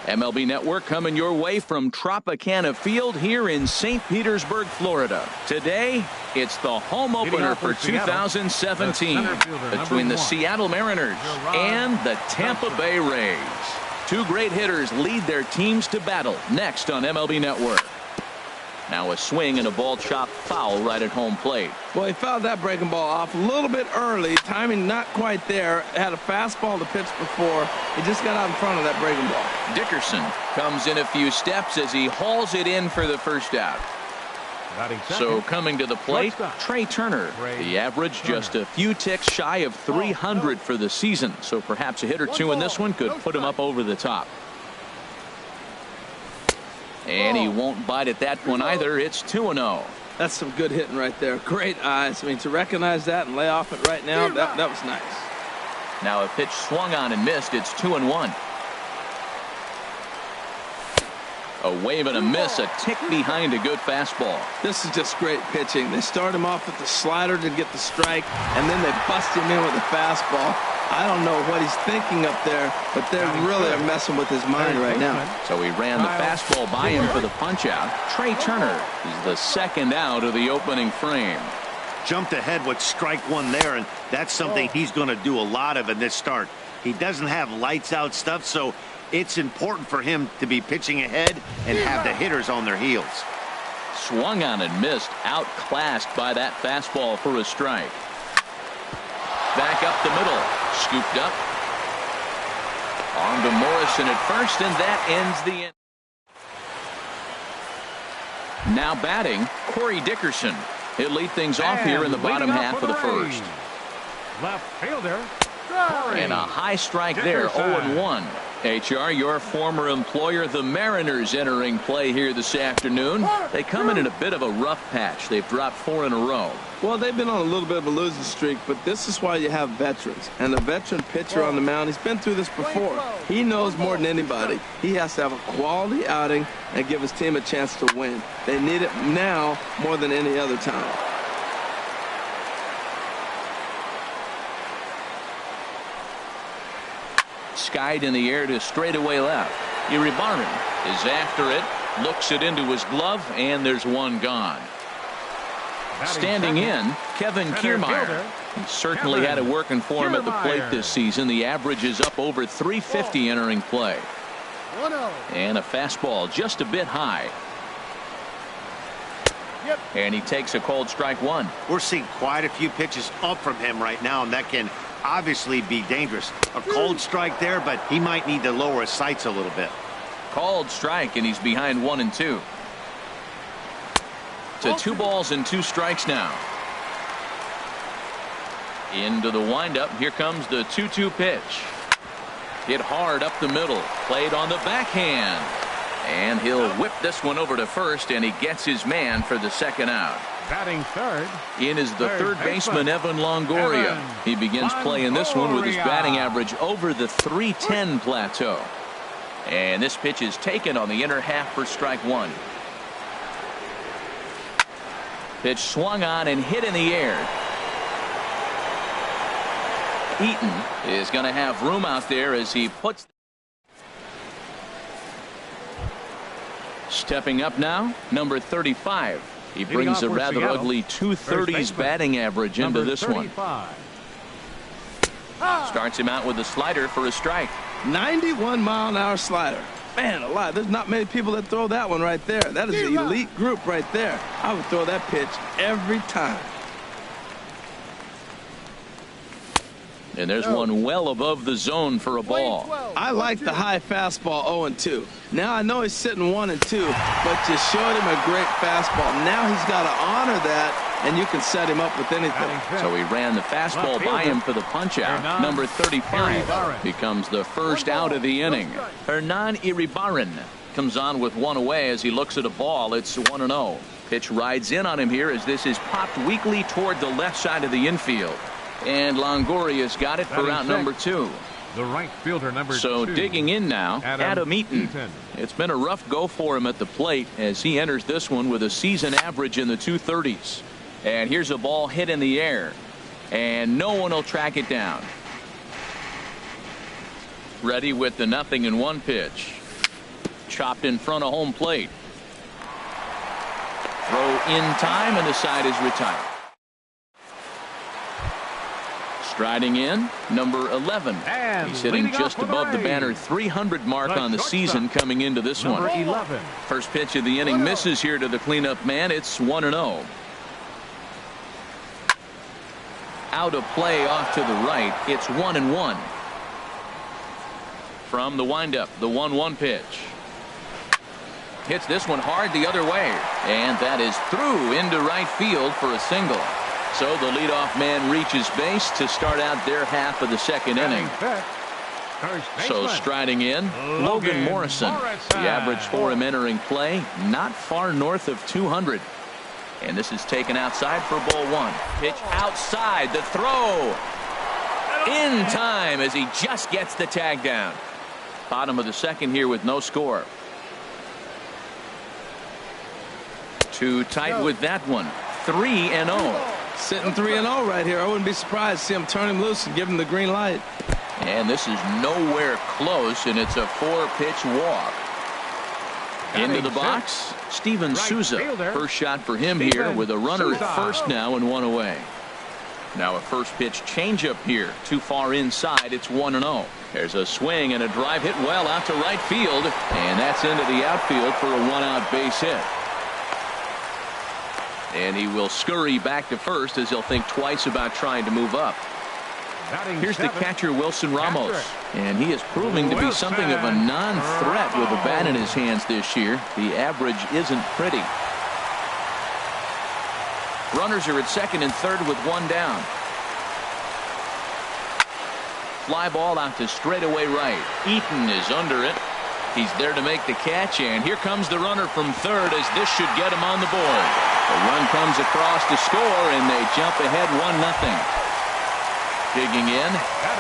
MLB Network coming your way from Tropicana Field here in St. Petersburg, Florida. Today, it's the home opener for 2017 between the Seattle Mariners and the Tampa Bay Rays. Two great hitters lead their teams to battle next on MLB Network. Now a swing and a ball chopped foul right at home plate. Well, he fouled that breaking ball off a little bit early. Timing not quite there. Had a fastball to pitch before. He just got out in front of that breaking ball. Dickerson comes in a few steps as he hauls it in for the first out. So coming to the plate, Trey Turner. The average just a few ticks shy of 300 for the season. So perhaps a hit or two in this one could put him up over the top. And he won't bite at that one either. It's 2-0. That's some good hitting right there. Great eyes. I mean, to recognize that and lay off it right now, that was nice. Now a pitch swung on and missed. It's 2-1. A wave and a miss, a tick behind a good fastball. This is just great pitching. They start him off with the slider to get the strike, and then they bust him in with the fastball. I don't know what he's thinking up there, but they really are messing with his mind right now. So he ran the fastball by him for the punch out. Trey Turner is the second out of the opening frame. Jumped ahead with strike one there, and that's something he's going to do a lot of in this start. He doesn't have lights out stuff, so it's important for him to be pitching ahead and have the hitters on their heels. Swung on and missed, outclassed by that fastball for a strike. Back up the middle, scooped up. On to Morrison at first, and that ends the inning. Now batting, Corey Dickerson. He'll lead things off here in the bottom half of the first. Left fielder. And a high strike there, 0-1. HR, your former employer, the Mariners, entering play here this afternoon. They come in a bit of a rough patch. They've dropped 4 in a row. Well, they've been on a little bit of a losing streak, but this is why you have veterans. And a veteran pitcher on the mound, he's been through this before. He knows more than anybody. He has to have a quality outing and give his team a chance to win. They need it now more than any other time. Skied in the air to straightaway left. Iribarren is after it, looks it into his glove, and there's one gone. Standing in, Kevin Kiermaier. He certainly had it working for him at the plate this season. The average is up over 350 entering play. And a fastball just a bit high. And he takes a cold strike one. We're seeing quite a few pitches up from him right now, and that can obviously be dangerous. A cold strike there, but he might need to lower his sights a little bit. Called strike, and he's behind 1-2. To 2 balls and 2 strikes now. Into the windup. Here comes the 2-2 pitch. Hit hard up the middle. Played on the backhand. And he'll whip this one over to first, and he gets his man for the second out. Batting third. In is the third baseman, Evan Longoria. He begins playing this one with his batting average over the 310 plateau. And this pitch is taken on the inner half for strike one. Pitch swung on and hit in the air. Eaton is going to have room out there as he puts. Stepping up now, number 35. He brings a rather ugly 230s batting average into this one. Starts him out with a slider for a strike. 91-mile-an-hour slider. Man alive, there's not many people that throw that one right there. That is an elite group right there. I would throw that pitch every time. And there's one well above the zone for a ball. I like the high fastball 0-2. Now I know he's sitting 1-2, but you showed him a great fastball. Now he's got to honor that, and you can set him up with anything. So he ran the fastball by him for the punch out. Number 35 becomes the first out of the inning. Hernan Iribarren comes on with one away as he looks at a ball. It's 1-0. Pitch rides in on him here as this is popped weakly toward the left side of the infield. And Longoria's got it for out number 2. The right fielder, number 2. So digging in now, Adam Eaton. It's been a rough go for him at the plate as he enters this one with a season average in the 230s. And here's a ball hit in the air. And no one will track it down. Ready with the 0-1 pitch. chopped in front of home plate. Throw in time, and the side is retired. Striding in, number 11. And he's hitting just off above the Rays, banner 300 mark on the season coming into this number one. 11. First pitch of the inning misses here to the cleanup man. It's 1-0. Out of play off to the right. It's 1-1. From the windup, the 1-1 pitch. Hits this one hard the other way, and that is through into right field for a single. So the leadoff man reaches base to start out their half of the second inning. So striding in, Logan Morrison. The average for him entering play, not far north of 200. And this is taken outside for ball one. Pitch outside, the throw in time as he just gets the tag down. Bottom of the second here with no score. Too tight with that one. 3-0. Sitting 3-0 right here. I wouldn't be surprised to see him turn him loose and give him the green light. And this is nowhere close, and it's a 4-pitch walk. Into the box, Steven Souza. First shot for him here with a runner at first now and one away. Now a first pitch changeup here. Too far inside. It's 1-0. There's a swing and a drive hit well out to right field, and that's into the outfield for a one-out base hit. And he will scurry back to first as he'll think twice about trying to move up. Here's the catcher, Wilson Ramos. And he is proving to be something of a non-threat with a bat in his hands this year. The average isn't pretty. Runners are at second and third with one down. Fly ball out to straightaway right. Eaton is under it. He's there to make the catch, and here comes the runner from third as this should get him on the board. The run comes across to score, and they jump ahead 1-0. Digging in,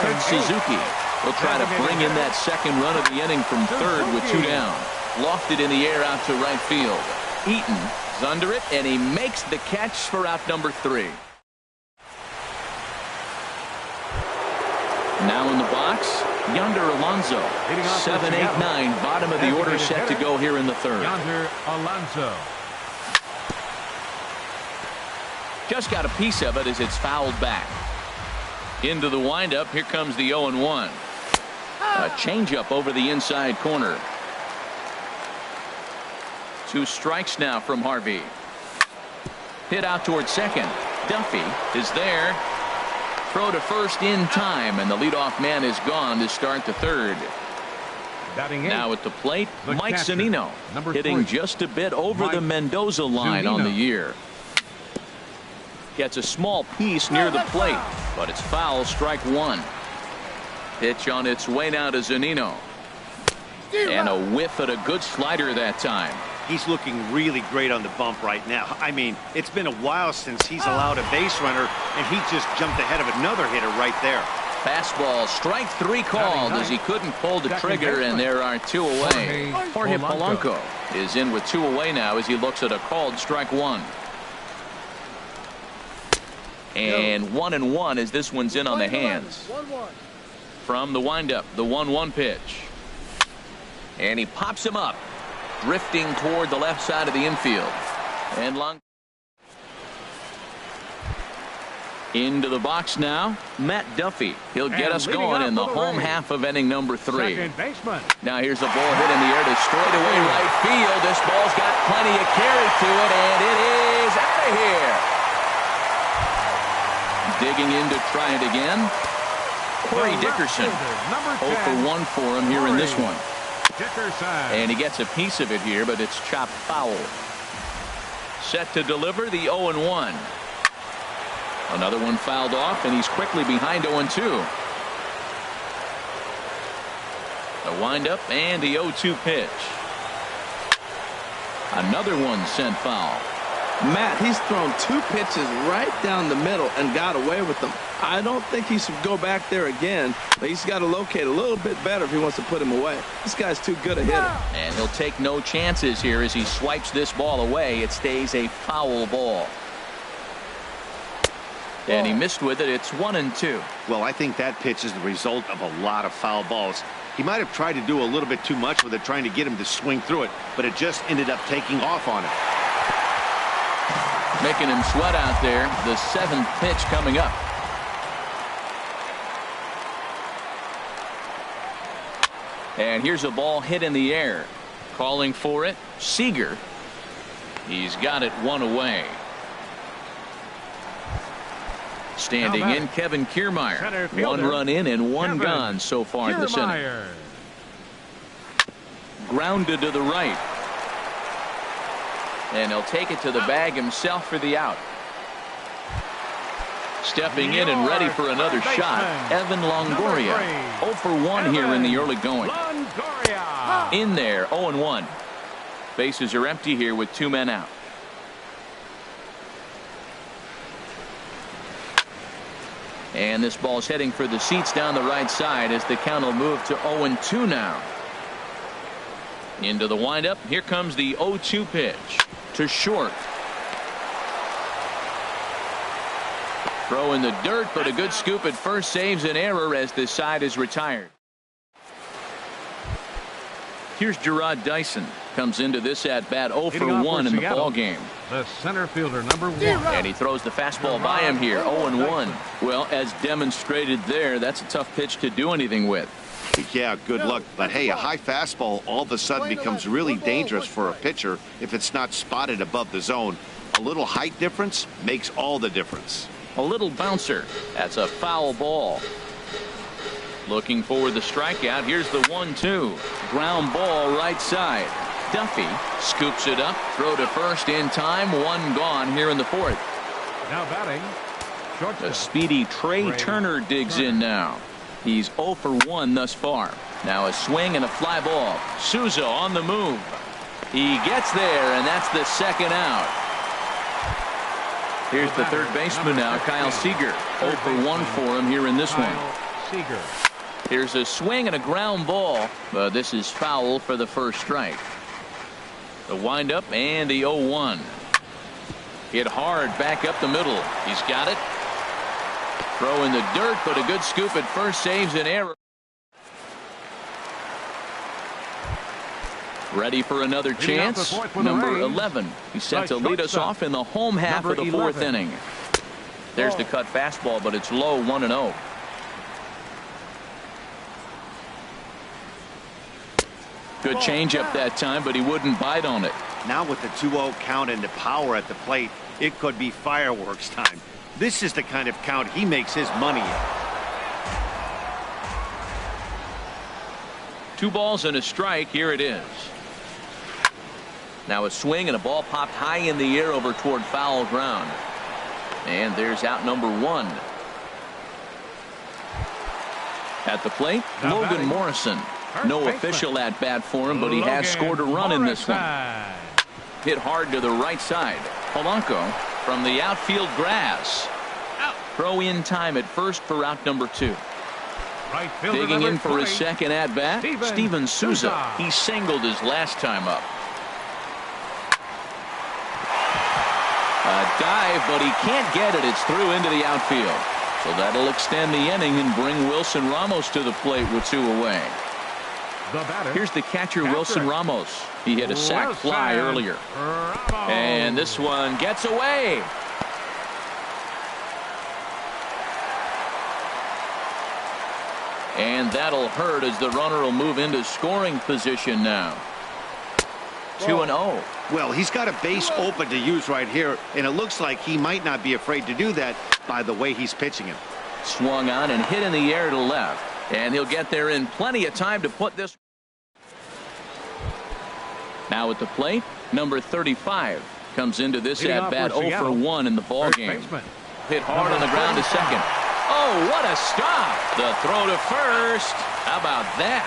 Kurt Suzuki will try to bring in that second run of the inning from third with two down. Lofted in the air out to right field. Eaton is under it, and he makes the catch for out number 3. Now in the box, Yonder Alonso. 7, 8, 9, bottom of the order set to go here in the third. Yonder Alonso. Just got a piece of it as it's fouled back. Into the windup, here comes the 0-1. A changeup over the inside corner. 2 strikes now from Harvey. Hit out towards second. Duffy is there. Throw to first in time, and the leadoff man is gone to start the third. Now at the plate, Mike Zunino, hitting just a bit over the Mendoza line on the year. Gets a small piece near the plate, but it's foul, strike one. Pitch on its way now to Zunino. And a whiff at a good slider that time. He's looking really great on the bump right now. I mean, it's been a while since he's allowed a base runner, and he just jumped ahead of another hitter right there. Fastball, strike 3 called as he couldn't pull the trigger, and there are 2 away. Jorge Polanco is in with 2 away now as he looks at a called strike 1. And 1-1 as this one's in on the hands. From the windup, the 1-1 pitch. And he pops him up, drifting toward the left side of the infield. And long into the box now, Matt Duffy. He'll get us going in the home half of inning number 3. Now here's a ball hit in the air to straightaway right field. This ball's got plenty of carry to it, and it is out of here. Digging in to try it again. Corey Dickerson. 0 for 1 for him here in this one. And he gets a piece of it here, but it's chopped foul. Set to deliver the 0-1. Another one fouled off, and he's quickly behind 0-2. The windup and the 0-2 pitch. Another one sent foul. Matt, he's thrown 2 pitches right down the middle and got away with them. I don't think he should go back there again, but he's got to locate a little bit better if he wants to put him away. This guy's too good a hitter. And he'll take no chances here as he swipes this ball away. It stays a foul ball. And he missed with it. It's 1-2. Well, I think that pitch is the result of a lot of foul balls. He might have tried to do a little bit too much with it, trying to get him to swing through it, but it just ended up taking off on him. Making him sweat out there. The 7th pitch coming up. And here's a ball hit in the air. Calling for it, Seager. He's got it one away. Standing in, Kevin Kiermaier. 1 run in and 1 gone so far this inning. Grounded to the right. And he'll take it to the bag himself for the out. Stepping in and ready for another shot, Evan Longoria. 0 for 1 here in the early going. In there, 0-1. Bases are empty here with 2 men out. And this ball's heading for the seats down the right side as the count will move to 0-2 now. Into the windup. Here comes the 0-2 pitch to short. Throw in the dirt, but a good scoop at first saves an error as this side is retired. Here's Gerard Dyson. Comes into this at bat 0 for 1 in the ball game. The center fielder, number 1. And he throws the fastball by him here, 0-1. Well, as demonstrated there, that's a tough pitch to do anything with. Yeah, good luck. But hey, a high fastball all of a sudden becomes really dangerous for a pitcher if it's not spotted above the zone. A little height difference makes all the difference. A little bouncer. That's a foul ball. Looking for the strikeout. Here's the 1-2. Ground ball right side. Duffy scoops it up. Throw to first in time. 1 gone here in the 4th. Now batting. The speedy Trey Turner digs in now. He's 0 for 1 thus far. Now a swing and a fly ball. Souza on the move. He gets there, and that's the 2nd out. Here's the 3rd baseman now, Kyle Seager. 0 for 1 for him here in this one. Here's a swing and a ground ball, but this is foul for the first strike. The windup and the 0-1. Hit hard back up the middle. He's got it. Throw in the dirt, but a good scoop at first saves an error. Ready for another chance. Number 11. He's set to lead us off in the home half of the 4th inning. There's the cut fastball, but it's low, 1-0. Good changeup that time, but he wouldn't bite on it. Now with the 2-0 count and the power at the plate, it could be fireworks time. This is the kind of count he makes his money in. 2 balls and a strike. Here it is. Now a swing and a ball popped high in the air over toward foul ground. And there's out number 1. At the plate, Logan Morrison. No official at bat for him, but he has scored a run in this one. Hit hard to the right side. Polanco from the outfield grass. Throw in time at first for out number 2. Digging in for his 2nd at bat, Steven Souza. He singled his last time up. A dive, but he can't get it. It's through into the outfield. So that'll extend the inning and bring Wilson Ramos to the plate with 2 away. Here's the catcher, Wilson Ramos. He hit a sac fly earlier. And this one gets away. And that'll hurt as the runner will move into scoring position now. 2-0. Well, he's got a base open to use right here, and it looks like he might not be afraid to do that by the way he's pitching him. Swung on and hit in the air to left. And he'll get there in plenty of time to put this. Now at the plate, number 35 comes into this at bat 0 for 1 in the ball game. Hit hard on the ground to second. Oh, what a stop! The throw to first. How about that?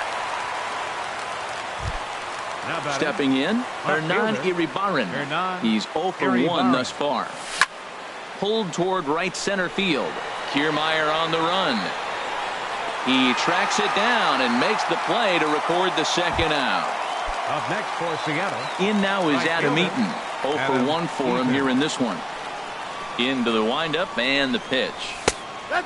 Stepping in, Hernan Iribarren. He's 0 for 1 thus far. Pulled toward right center field. Kiermaier on the run. He tracks it down and makes the play to record the 2nd out. Up next for Seattle. In now is Adam Eaton. 0 for 1 for him here in this one. Into the windup and the pitch.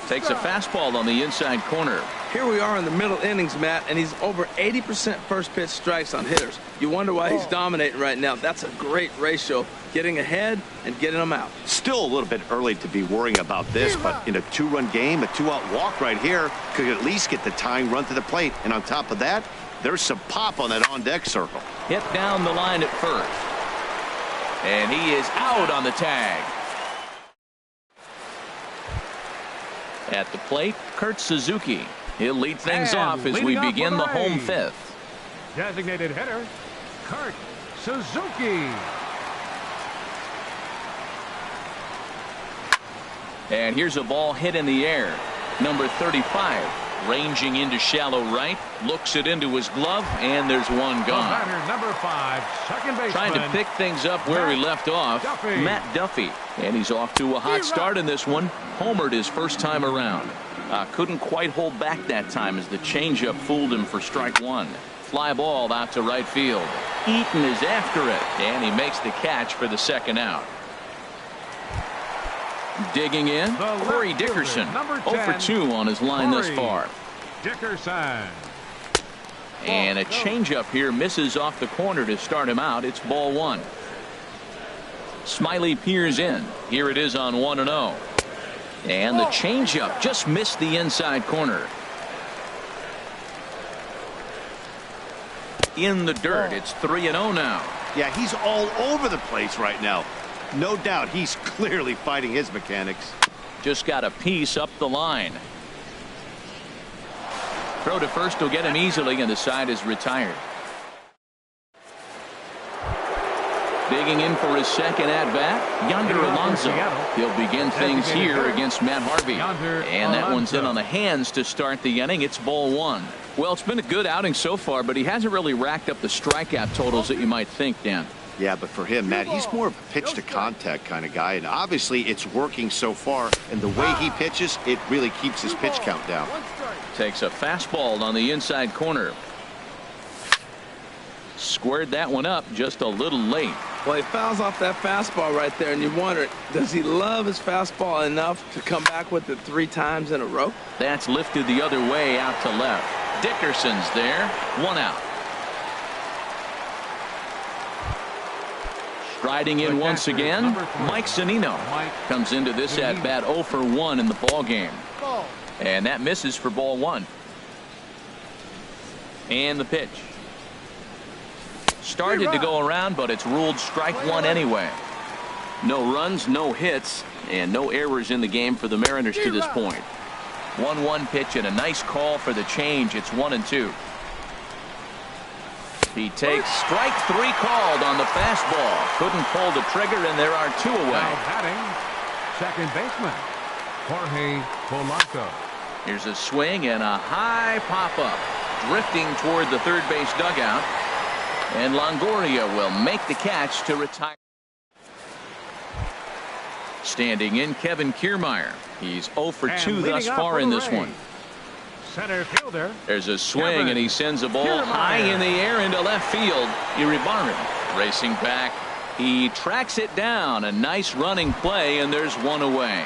Takes a fastball on the inside corner. Here we are in the middle innings, Matt, and he's over 80% first pitch strikes on hitters. You wonder why he's dominating right now. That's a great ratio, getting ahead and getting them out. Still a little bit early to be worrying about this, but in a two-run game, a two-out walk right here could at least get the tying run to the plate. And on top of that, there's some pop on that on-deck circle. Hit down the line at first. And he is out on the tag. At the plate, Kurt Suzuki. He'll lead things off as we begin the home fifth. Designated hitter, Kurt Suzuki. And here's a ball hit in the air. Number 35, ranging into shallow right, looks it into his glove, and there's one gone. Batter, number 5, second baseman. Trying to pick things up where he left off, Matt Duffy. And he's off to a hot start in this one. Homered his first time around. Couldn't quite hold back that time as the changeup fooled him for strike one. Fly ball out to right field. Eaton is after it, and he makes the catch for the second out. Digging in, Corey Dickerson. 0 for 2 on his line thus far. Dickerson. And a changeup here misses off the corner to start him out. It's ball one. Smiley peers in. Here it is on 1-0. And the changeup just missed the inside corner. In the dirt. It's 3-0 now. Yeah, he's all over the place right now. No doubt he's clearly fighting his mechanics. Just got a piece up the line. Throw to first will get him easily, and the side is retired. Digging in for his second at-bat, Yonder Alonso. He'll begin things here against Matt Harvey. And that one's in on the hands to start the inning. It's ball one. Well, it's been a good outing so far, but he hasn't really racked up the strikeout totals that you might think, Dan. Yeah, but for him, Matt, he's more of a pitch-to-contact kind of guy, and obviously it's working so far, and the way he pitches, it really keeps his pitch count down. Takes a fastball on the inside corner. Squared that one up just a little late. Well, he fouls off that fastball right there, and you wonder, does he love his fastball enough to come back with it 3 times in a row? That's lifted the other way out to left. Dickerson's there. 1 out. Striding in once again, Mike Zunino comes into this at-bat 0 for 1 in the ball game. And that misses for ball one. And the pitch. Started to go around, but it's ruled strike one anyway. No runs, no hits, and no errors in the game for the Mariners to this point. 1-1 pitch and a nice call for the change. It's 1-2. He takes strike 3 called on the fastball. Couldn't pull the trigger, and there are 2 away. Now batting, second baseman, Jorge Polanco. Here's a swing and a high pop-up. Drifting toward the third base dugout. And Longoria will make the catch to retire. Standing in, Kevin Kiermaier. He's 0 for 2 thus far in this one. Center fielder. There's a swing, and he sends a ball high in the air into left field. Iribarren racing back. He tracks it down. A nice running play, and there's 1 away.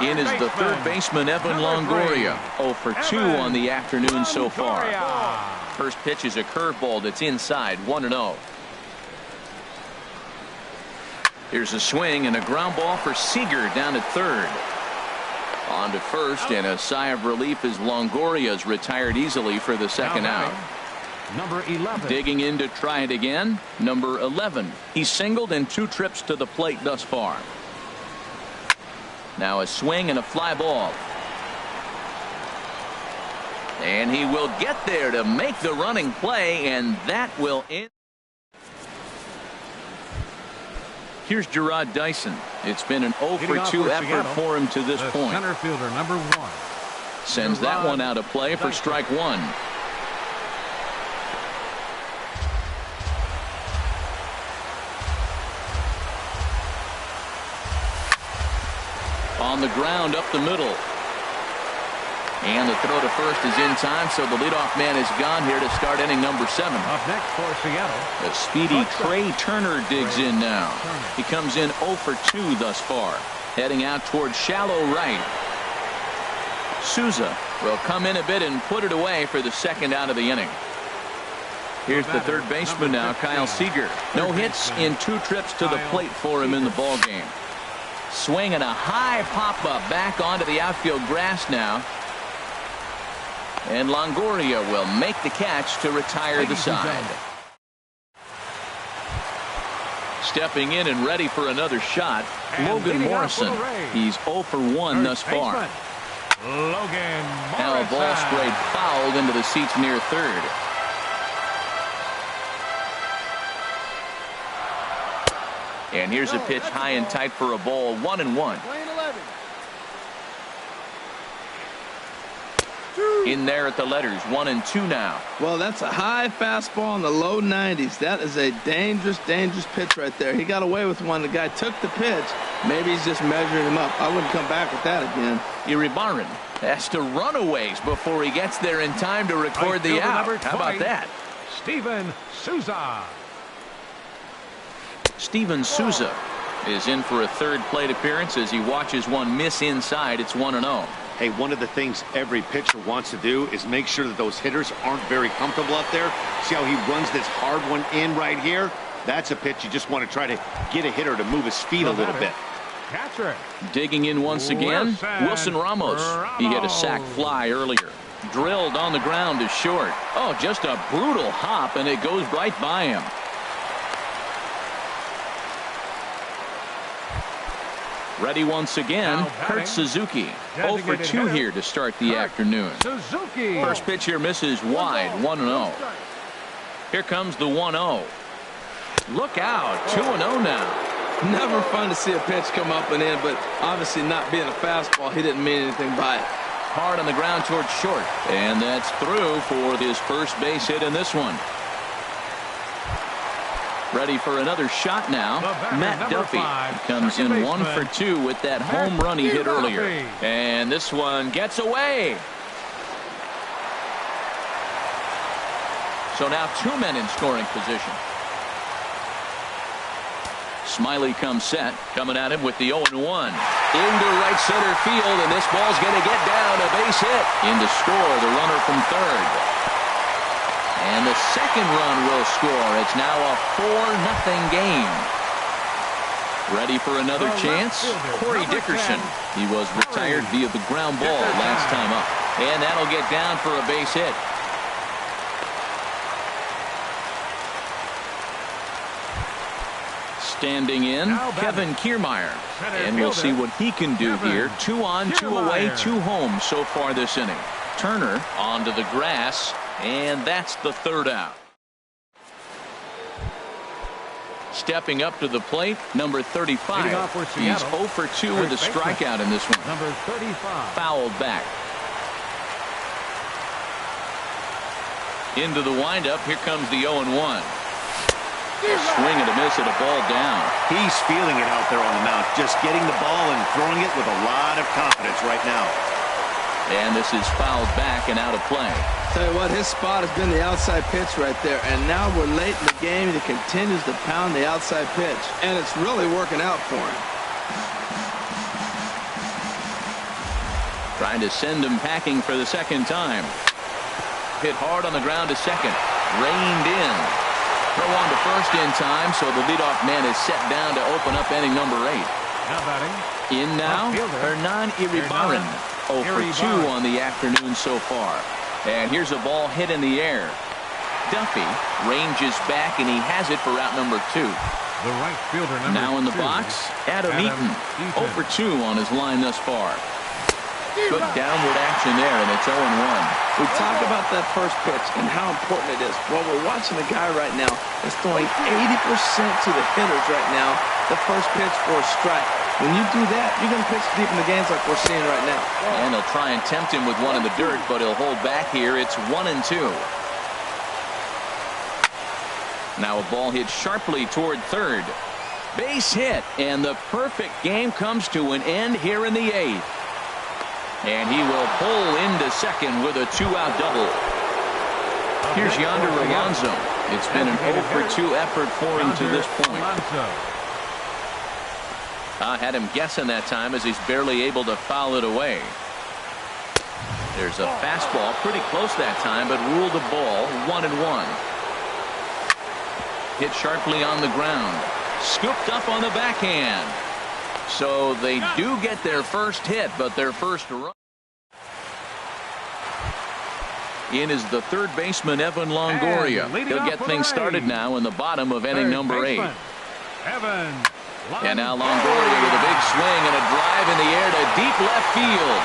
In is the third baseman, Evan Longoria. 0 for 2 on the afternoon so far. First pitch is a curveball that's inside. 1-0. Here's a swing and a ground ball for Seager down at third. On to first, and a sigh of relief as Longoria's retired easily for the second out. Number 11. Digging in to try it again. Number 11. He's singled in 2 trips to the plate thus far. Now a swing and a fly ball. And he will get there to make the running play, and that will end. Here's Gerard Dyson. It's been an 0 for 2 effort for him to this point. Center fielder, number 1. Sends that one out of play for strike 1. On the ground up the middle. And the throw to first is in time, so the leadoff man is gone here to start inning number 7. Up next for Seattle, The speedy Trey Turner digs in now. He comes in 0 for 2 thus far. Heading out towards shallow right. Souza will come in a bit and put it away for the second out of the inning. Here's the third baseman now, Kyle Seager. No hits in 2 trips to the plate for him in the ball game. Swinging a high pop-up back onto the outfield grass now. And Longoria will make the catch to retire the side. Stepping in and ready for another shot, Logan Morrison. He's 0 for 1 thus far. Now a ball sprayed fouled into the seats near third. And here's a pitch high and tight for a ball, 1-1. In there at the letters, 1-2 now. Well, that's a high fastball in the low 90s. That is a dangerous, dangerous pitch right there. He got away with one. The guy took the pitch. Maybe he's just measuring him up. I wouldn't come back with that again. Iribarren has to run a ways before he gets there in time to record the out. How about that? Steven Souza. Steven Souza is in for a third plate appearance as he watches one miss inside. It's 1-0. Hey, one of the things every pitcher wants to do is make sure that those hitters aren't very comfortable up there. See how he runs this hard one in right here? That's a pitch you just want to try to get a hitter to move his feet a little bit. Catcher. Digging in once again, Wilson Ramos. He had a sac fly earlier. Drilled on the ground to short. Oh, just a brutal hop, and it goes right by him. Ready once again, Kurt Suzuki. 0 for 2 here to start the afternoon. Suzuki. First pitch here misses wide, 1-0. Here comes the 1-0. Look out, 2-0 now. Never fun to see a pitch come up and in, but obviously not being a fastball, he didn't mean anything by it. Hard on the ground towards short, and that's through for his first base hit in this one. Ready for another shot now. Matt Duffy comes in 1 for 2 with that home run he hit earlier. And this one gets away. So now 2 men in scoring position. Smiley comes set. Coming at him with the 0-1. Into right center field, and this ball's going to get down. A base hit. In to score the runner from third. And the second run will score. It's now a 4-0 game. Ready for another chance? Corey Dickerson. He was retired via the ground ball last time up. And that'll get down for a base hit. Standing in, Kevin Kiermaier. And we'll see what he can do here. 2 on, 2 away, 2 home so far this inning. Turner onto the grass. And that's the third out. Stepping up to the plate, number 35. He's 0 for 2 with a strikeout in this one. Number 35. Fouled back. Into the windup. Here comes the 0-1. Swing and a miss at a ball down. He's feeling it out there on the mound. Just getting the ball and throwing it with a lot of confidence right now. And this is fouled back and out of play. Tell you what, his spot has been the outside pitch right there, and now we're late in the game and he continues to pound the outside pitch, and it's really working out for him. Trying to send him packing for the second time. Hit hard on the ground to second. Reined in. Throw on to first in time, so the leadoff man is set down to open up inning number 8. Now batting. In now, Hernan Iribarren. 0 for 2 on the afternoon so far. And here's a ball hit in the air. Duffy ranges back, and he has it for out number 2. The right fielder now in the box, Adam Eaton. 0 for 2 on his line thus far. Good downward action there, and it's 0-1. We talk about that first pitch and how important it is. Well, we're watching a guy right now that's throwing 80% to the hitters right now. The first pitch for a strike. When you do that, you're going to pitch deep in the games like we're seeing right now. And he'll try and tempt him with one in the dirt, but he'll hold back here. It's 1-2. Now a ball hit sharply toward third. Base hit, and the perfect game comes to an end here in the 8th. And he will pull into second with a 2-out double. Here's Yonder Alonso. It's been an 0 for 2 effort for him to this point. I had him guessing that time as he's barely able to foul it away. There's a fastball pretty close that time, but ruled a ball 1-1. Hit sharply on the ground. Scooped up on the backhand. So they do get their first hit, but their first run. In is the third baseman, Evan Longoria. He'll get things started now in the bottom of inning number 8. Evan. And now Longoria with a big swing and a drive in the air to deep left field.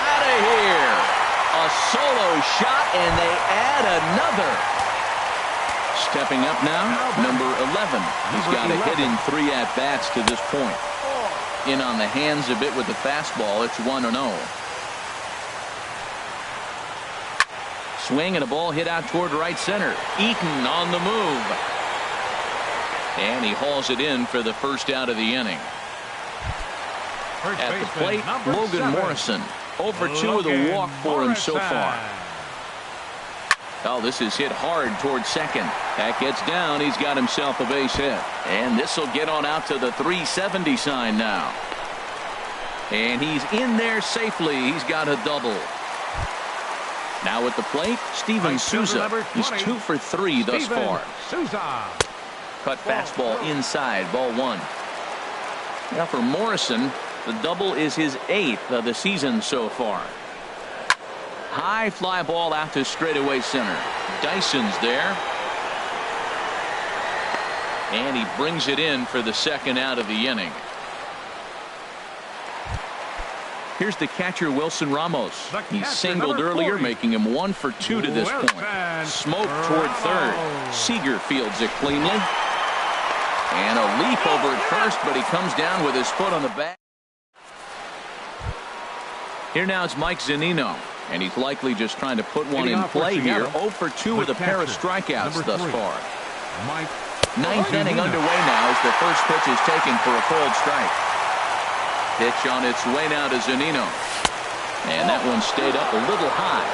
Out of here. A solo shot, and they add another. Stepping up now, number 11. He's got a hit in 3 at-bats to this point. In on the hands a bit with the fastball. It's 1-0. Swing and a ball hit out toward right center. Eaton on the move. And he hauls it in for the first out of the inning. At the plate, Logan Morrison. 0-for-2 with a walk for him so far. Oh, this is hit hard towards second. That gets down. He's got himself a base hit. And this will get on out to the 370 sign now. And he's in there safely. He's got a double. Now at the plate, Steven Souza. He's 2-for-3 thus far. Cut fastball inside, ball 1. Now for Morrison, the double is his 8th of the season so far. High fly ball out to straightaway center. Dyson's there. And he brings it in for the second out of the inning. Here's the catcher, Wilson Ramos. He singled earlier, making him 1-for-2 to this point. Smoke toward third. Seager fields it cleanly. And a leap over at first, but he comes down with his foot on the bat. Here now it's Mike Zunino. And he's likely just trying to put one in play here. 0-for-2 with a pair of strikeouts thus far. Ninth inning underway now as the first pitch is taken for a called strike. Pitch on its way now to Zunino. And that one stayed up a little high.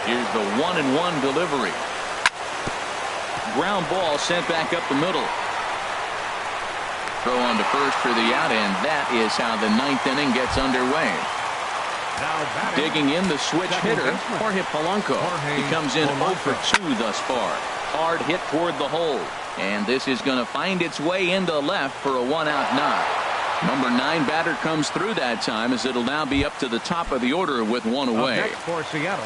Here's the 1-1 delivery. Ground ball sent back up the middle. Throw on to first for the out, and that is how the 9th inning gets underway. Digging in the switch hitter, Jorge Polanco. He comes in 0-for-2 thus far. Hard hit toward the hole. And this is going to find its way into left for a 1-out knock. Number 9 batter comes through that time, as it'll now be up to the top of the order with 1 away. For Seattle,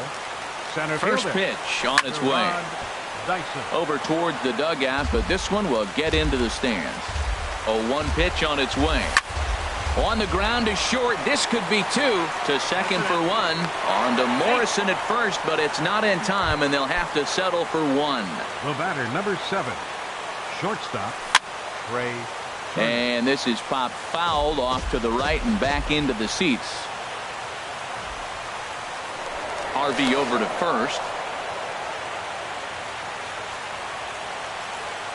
center First pitch on its way. Over toward the dugout, but this one will get into the stands. A 1 pitch on its way. On the ground is short. This could be 2. To second for 1. On to Morrison at first, but it's not in time, and they'll have to settle for 1. The batter, number 7. Shortstop, Ray. And this is popped fouled off to the right and back into the seats. Harvey over to first.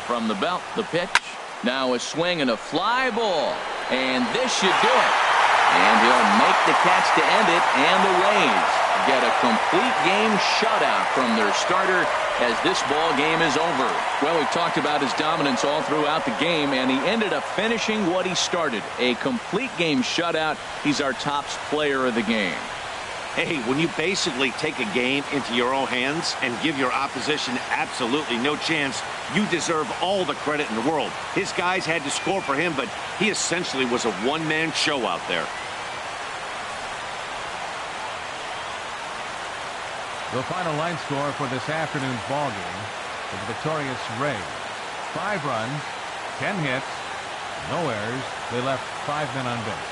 From the belt, the pitch. Now a swing and a fly ball. And this should do it. And he'll make the catch to end it, and the Rays get a complete game shutout from their starter as this ball game is over. Well, we've talked about his dominance all throughout the game, and he ended up finishing what he started. A complete game shutout. He's our top player of the game. Hey, when you basically take a game into your own hands and give your opposition absolutely no chance, you deserve all the credit in the world. His guys had to score for him, but he essentially was a one-man show out there. The final line score for this afternoon's ball game for the victorious Rays. 5 runs, 10 hits, no errors. They left 5 men on base.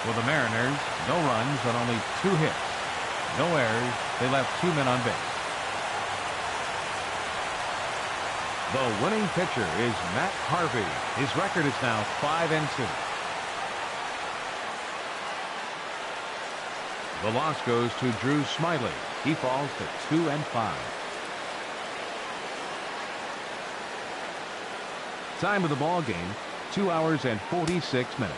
For the Mariners, no runs on only 2 hits. No errors. They left 2 men on base. The winning pitcher is Matt Harvey. His record is now 5-2. The loss goes to Drew Smiley. He falls to 2-5. Time of the ball game, 2 hours and 46 minutes.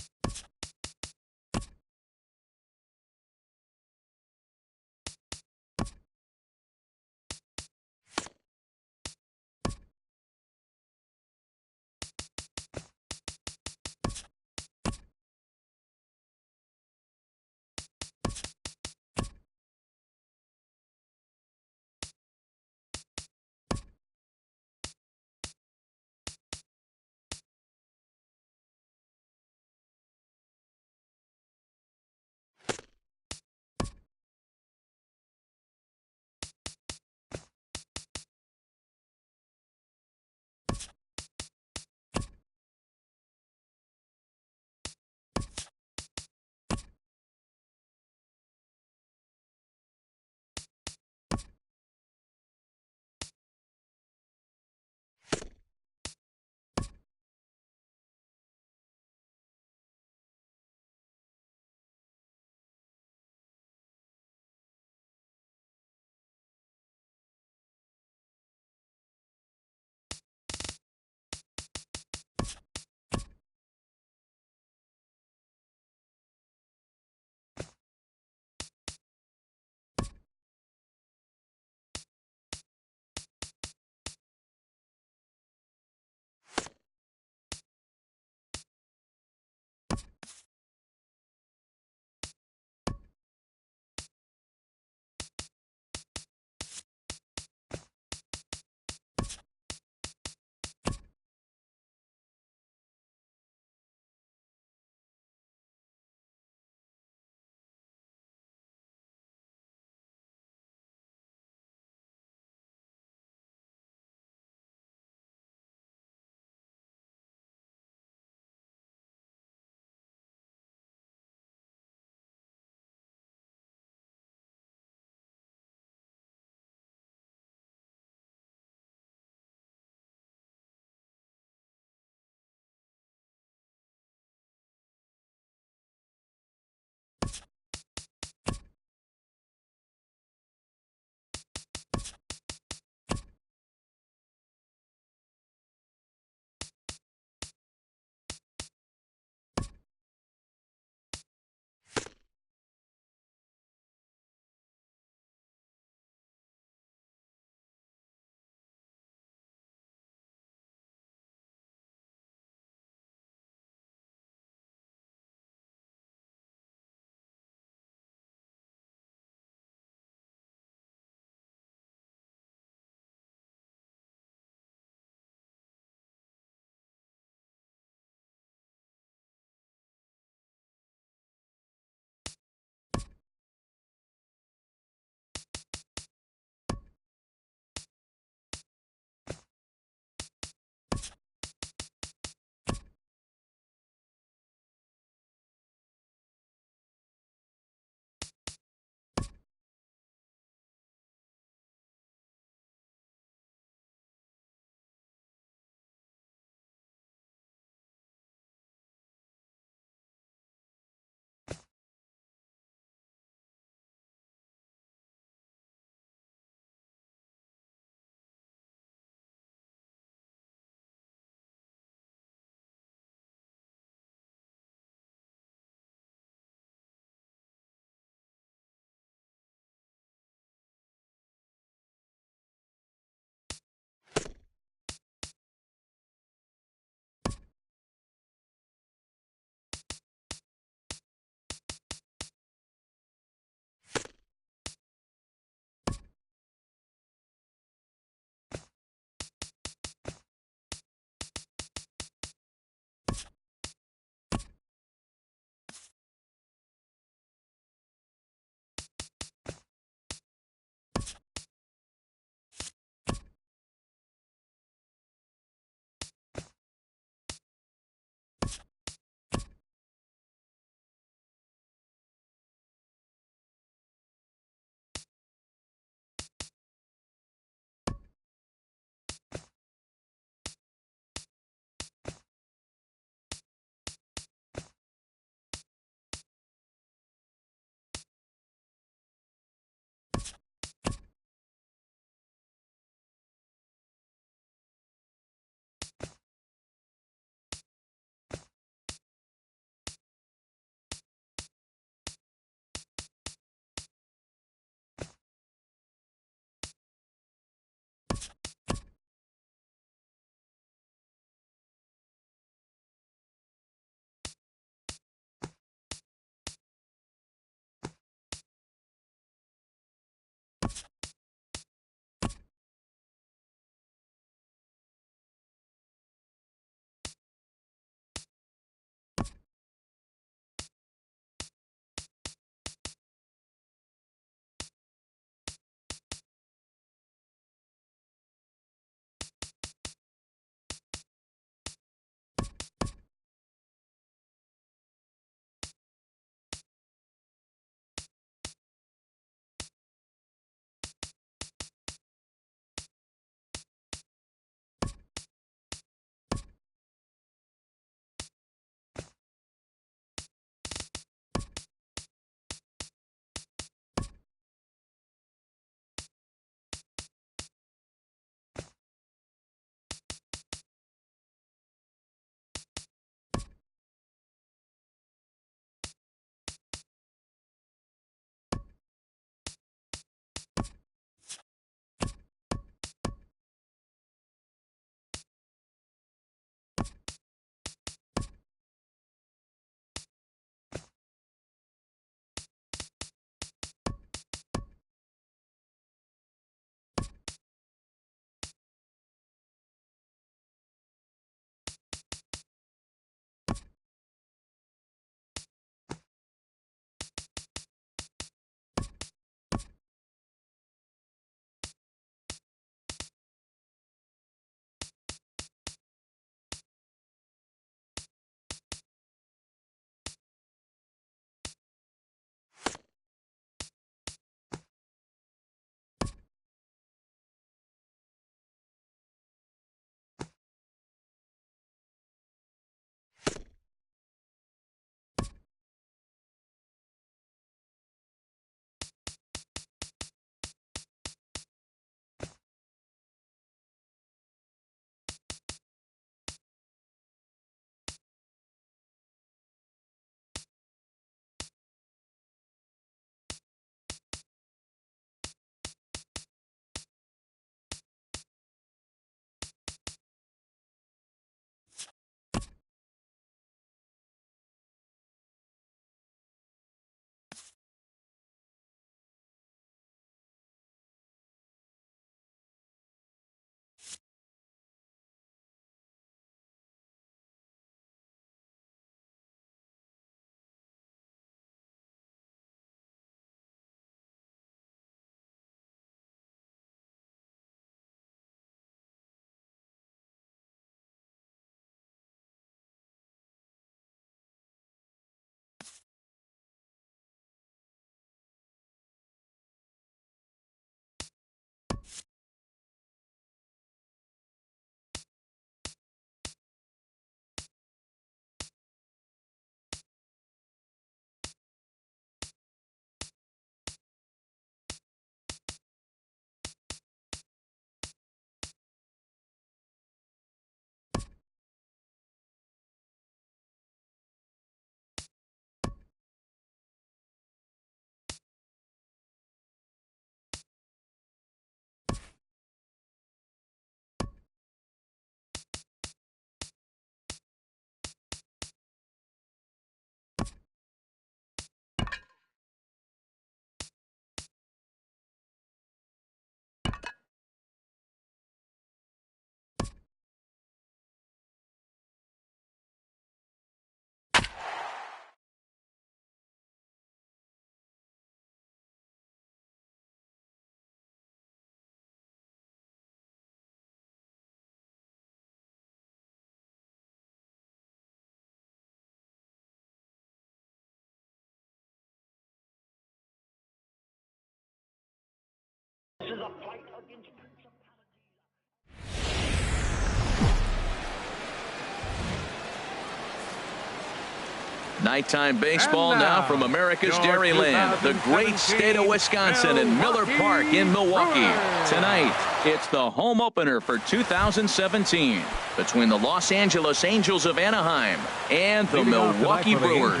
Nighttime baseball now from America's Dairyland, the great state of Wisconsin, in Miller Park in Milwaukee. Tonight, it's the home opener for 2017 between the Los Angeles Angels of Anaheim and the Milwaukee Brewers.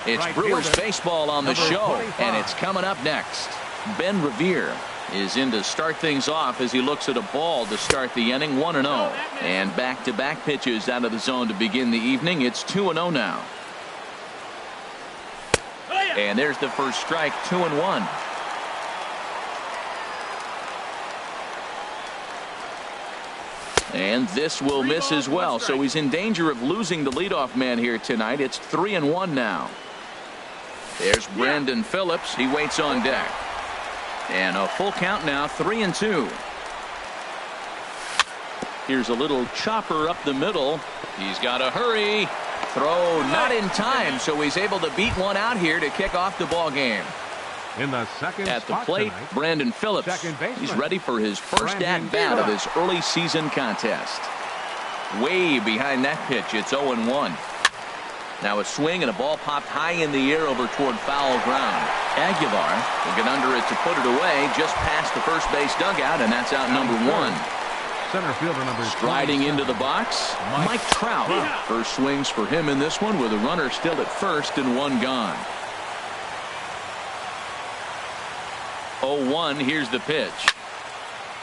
It's Brewers baseball on the show, and it's coming up next. Ben Revere is in to start things off as he looks at a ball to start the inning, 1-0. And back-to-back pitches out of the zone to begin the evening. It's 2-0 now. And there's the first strike, 2-1. And this will miss as well, so he's in danger of losing the leadoff man here tonight. It's 3-1 now. There's Brandon Phillips. He waits on deck. And a full count now, 3-2. Here's a little chopper up the middle. He's got to hurry. Throw not in time, so he's able to beat one out here to kick off the ball game. In the second at the plate, tonight, Brandon Phillips. He's ready for his first at-bat of his early season contest. Way behind that pitch, it's 0-1. Now a swing and a ball popped high in the air over toward foul ground. Aguilar will get under it to put it away just past the first base dugout, and that's out number 1. Center fielder number striding into the box, Mike Trout. First swings for him in this one with a runner still at first and one gone. 0-1, here's the pitch.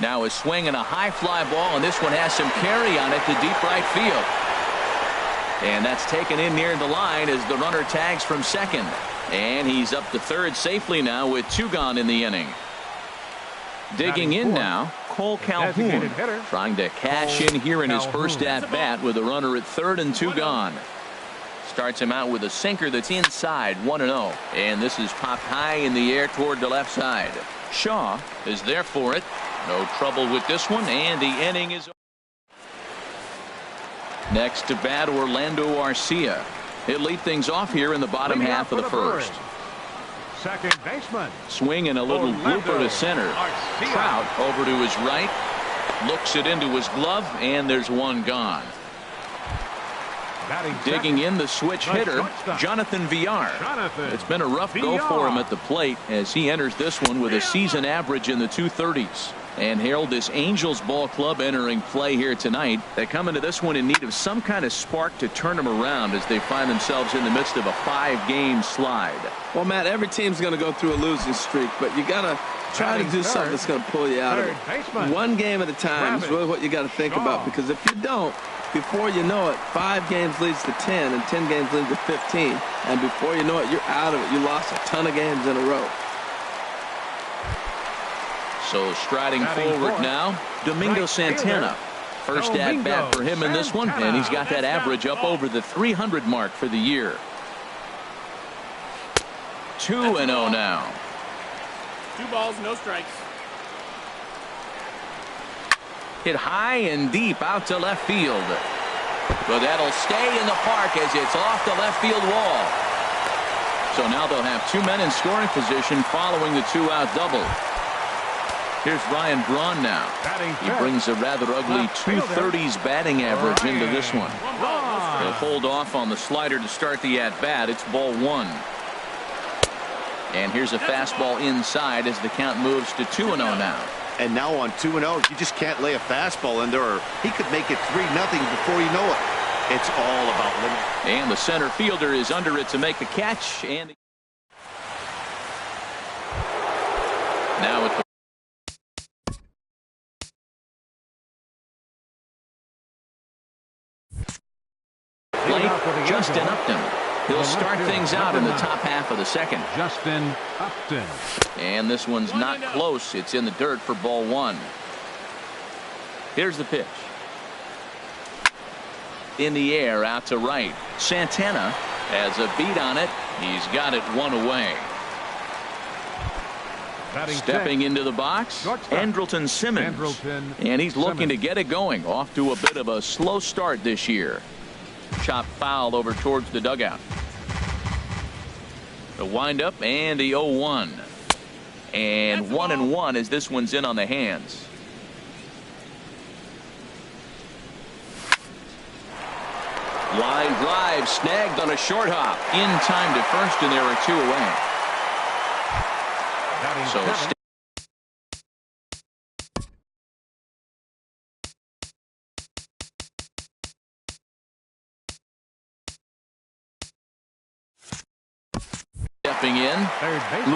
Now a swing and a high fly ball, and this one has some carry on it to deep right field. And that's taken in near the line as the runner tags from second. And he's up to third safely now with 2 gone in the inning. Digging in now, Cole Calhoun, trying to cash in here in his first at-bat with a runner at third and 2 gone. Starts him out with a sinker that's inside, 1-0. And this is popped high in the air toward the left side. Shaw is there for it. No trouble with this one, and the inning is over. Next to bat, Orlando Arcia. He'll lead things off here in the bottom half of the first. Second baseman. Swing and a little blooper to center. Trout over to his right. Looks it into his glove, and there's one gone. Digging in the switch hitter, Jonathan Villar. It's been a rough go for him at the plate as he enters this one with a season average in the 230s. And Harold, this Angels ball club entering play here tonight. They come into this one in need of some kind of spark to turn them around as they find themselves in the midst of a 5-game slide. Well, Matt, every team's going to go through a losing streak, but you got to try to do something that's going to pull you out of it. One game at a time is really what you got to think about, because if you don't, before you know it, 5 games leads to 10, and 10 games leads to 15. And before you know it, you're out of it. You lost a ton of games in a row. So striding forward now, Domingo Santana. First at-bat for him in this one, and he's got that average up over the 300 mark for the year. 2-0 now. 2 balls, no strikes. Hit high and deep out to left field. But that'll stay in the park as it's off the left field wall. So now they'll have 2 men in scoring position following the 2-out double. Here's Ryan Braun now. He brings a rather ugly 230s batting average into this one. He'll hold off on the slider to start the at-bat. It's ball 1. And here's a fastball inside as the count moves to 2-0 now. And now on 2-0, you just can't lay a fastball in there, or he could make it 3-0 before you know it. It's all about limit. And the center fielder is under it to make the catch. And now at the plate, Justin Upton. He'll start things out in the top half of the second. Justin Upton. And this one's not close. It's in the dirt for ball 1. Here's the pitch. In the air out to right. Santana has a beat on it. He's got it 1 away. Stepping into the box, Andrelton Simmons. And he's looking to get it going. Off to a bit of a slow start this year. Chop foul over towards the dugout. The windup and the 0-1. And 1-1 as this one's in on the hands. Line drive snagged on a short hop. In time to first, and there are 2 away. So stepping in,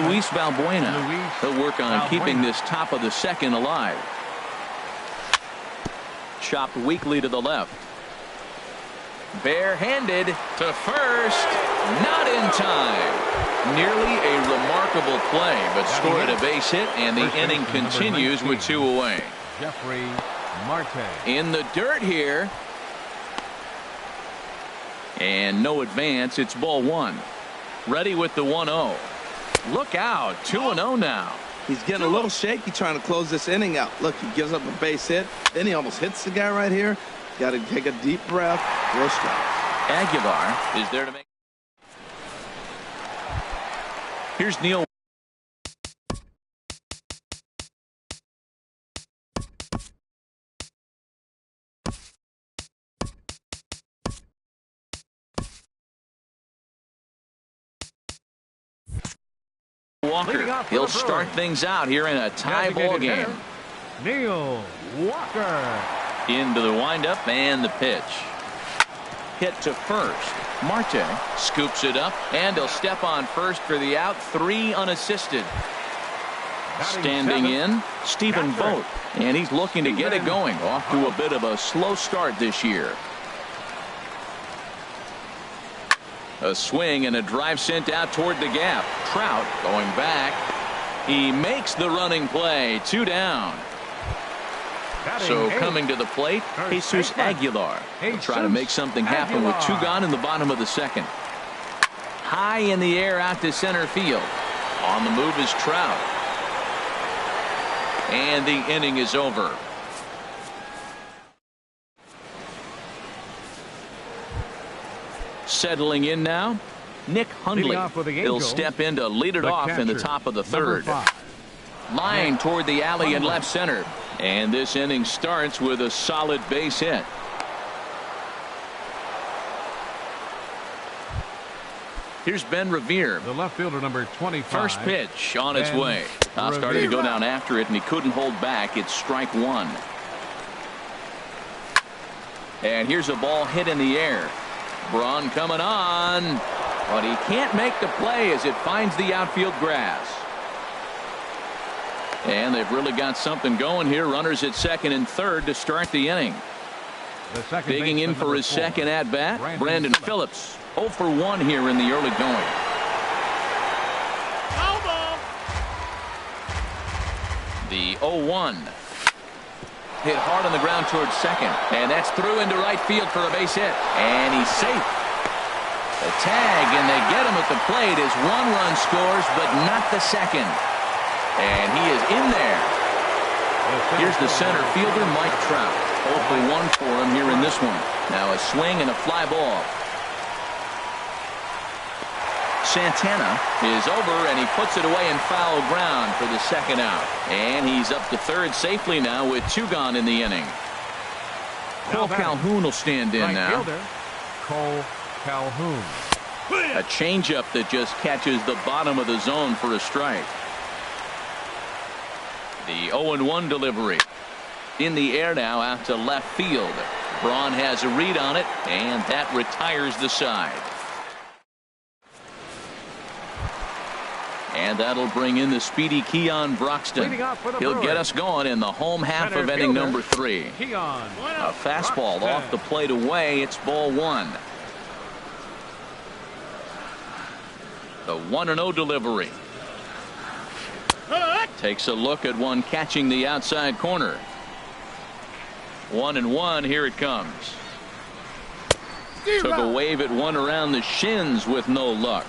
Luis Valbuena. He'll work on keeping this top of the second alive. Chopped weakly to the left. Barehanded to first. Not in time. Nearly a remarkable play, but scored a base hit, and the inning continues with 2 away. Jeffrey Marte. In the dirt here. And no advance. It's ball 1. Ready with the 1-0. Look out. 2-0 now. He's getting a little shaky trying to close this inning out. Look, he gives up a base hit. Then he almost hits the guy right here. Got to take a deep breath. Throw strike. Aguilar is there to make. Here's Neil. Walker. He'll start things out here in a tie ball game. Neil Walker. Into the windup and the pitch. Hit to first. Marte scoops it up, and he'll step on first for the out. 3 unassisted. Standing in, Stephen Vogt, and he's looking to get it going. Off to a bit of a slow start this year. A swing and a drive sent out toward the gap. Trout going back. He makes the running play. 2 down. So coming to the plate, Jesus Aguilar will try to make something happen with 2 gone in the bottom of the second. High in the air out to center field. On the move is Trout. And the inning is over. Settling in now, Nick Hundley. He'll step in to lead it off in the top of the 3rd. Line toward the alley in left center. And this inning starts with a solid base hit. Here's Ben Revere. The left fielder, number 25. First pitch on its way. Started to go down after it, and he couldn't hold back. It's strike 1. And here's a ball hit in the air. Braun coming on, but he can't make the play as it finds the outfield grass. And they've really got something going here. Runners at second and third to start the inning. Digging in for his second at bat, Brandon Phillips. 0 for 1 here in the early going. The 0-1. Hit hard on the ground towards second, and that's through into right field for a base hit, and he's safe. A tag, and they get him at the plate as 1 run scores, but not the second. And he is in there. Here's the center fielder, Mike Trout. 0 for 1 for him here in this one. Now a swing and a fly ball. Santana is over, and he puts it away in foul ground for the second out. And he's up to third safely now with 2 gone in the inning. Cole Calhoun will stand in now. Cole Calhoun. A changeup that just catches the bottom of the zone for a strike. The 0-1 delivery. In the air now out to left field. Braun has a read on it, and that retires the side. And that'll bring in the speedy Keon Broxton. He'll get us going in the home half of inning number 3. A fastball off the plate away. It's ball 1. The 1-0 delivery. Takes a look at one catching the outside corner. 1-1. Here it comes. Took a wave at one around the shins with no luck.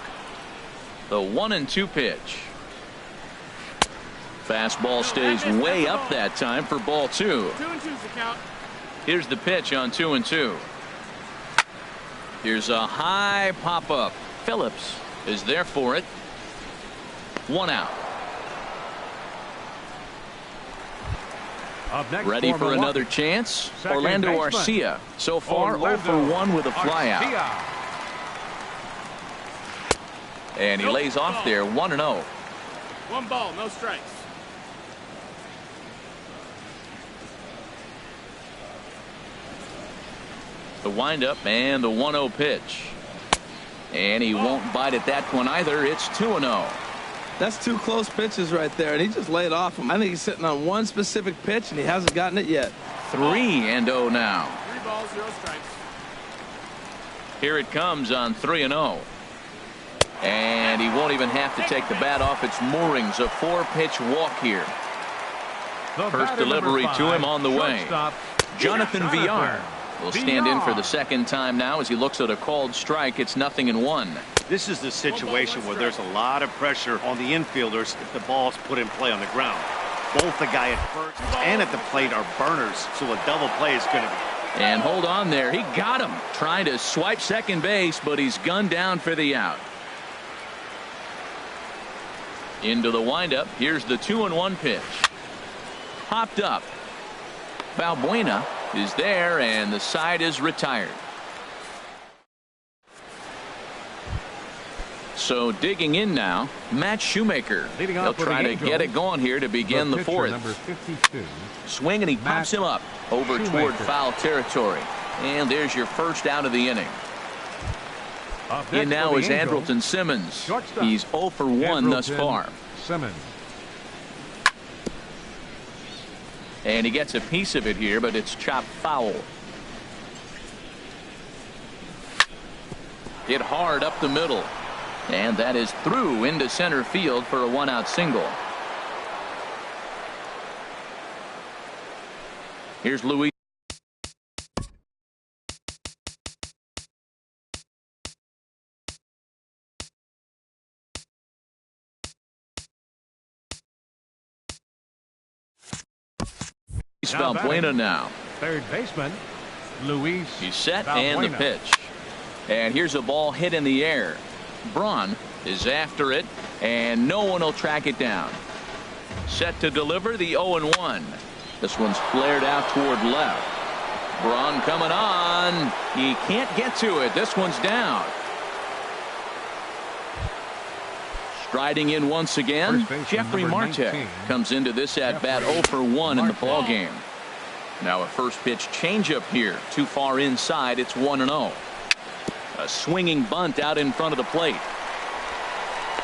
The 1-2 pitch. Fastball stays way up that time for ball 2. 2-2's the count. Here's the pitch on 2-2. Here's a high pop up. Phillips is there for it. 1 out. Ready for another chance? Orlando Arcia. So far, 0 for 1 with a flyout. And he lays off there, 1-0. 1 ball, no strikes. The windup and the 1-0 pitch. And he won't bite at that one either. It's 2-0. That's 2 close pitches right there, and he just laid off him. I think he's sitting on one specific pitch, and he hasn't gotten it yet. 3-0 now. 3 balls, 0 strikes. Here it comes on 3-0. And he won't even have to take the bat off its moorings. A 4-pitch walk here. First delivery to him on the way. Jonathan Villar will stand in for the second time now as he looks at a called strike. It's 0-1. This is the situation where there's a lot of pressure on the infielders if the ball's put in play on the ground. Both the guy at first and at the plate are burners, so a double play is going to be. And hold on there. He got him. Trying to swipe second base, but he's gunned down for the out. Into the windup. Here's the 2-1 pitch. Popped up. Valbuena is there, and the side is retired. So digging in now, Matt Shoemaker. He'll try to get it going here to begin the 4th. Number 52. Swing, and he pops him up over toward foul territory. And there's your first out of the inning. In now is Andrelton Simmons. He's 0 for 1 thus far. Simmons. And he gets a piece of it here, but it's chopped foul. Hit hard up the middle. And that is through into center field for a 1-out single. Here's Louis. Valbuena now. Third baseman, Luis. He's set, Valbuena. and the pitch. And here's a ball hit in the air. Braun is after it, and no one will track it down. Set to deliver the 0-1. This one's flared out toward left. Braun coming on. He can't get to it. This one's down. Striding in once again, Jeffrey Marte comes into this at bat 0 for 1 in the ball game. Now a first pitch changeup here, too far inside. It's 1-0. A swinging bunt out in front of the plate.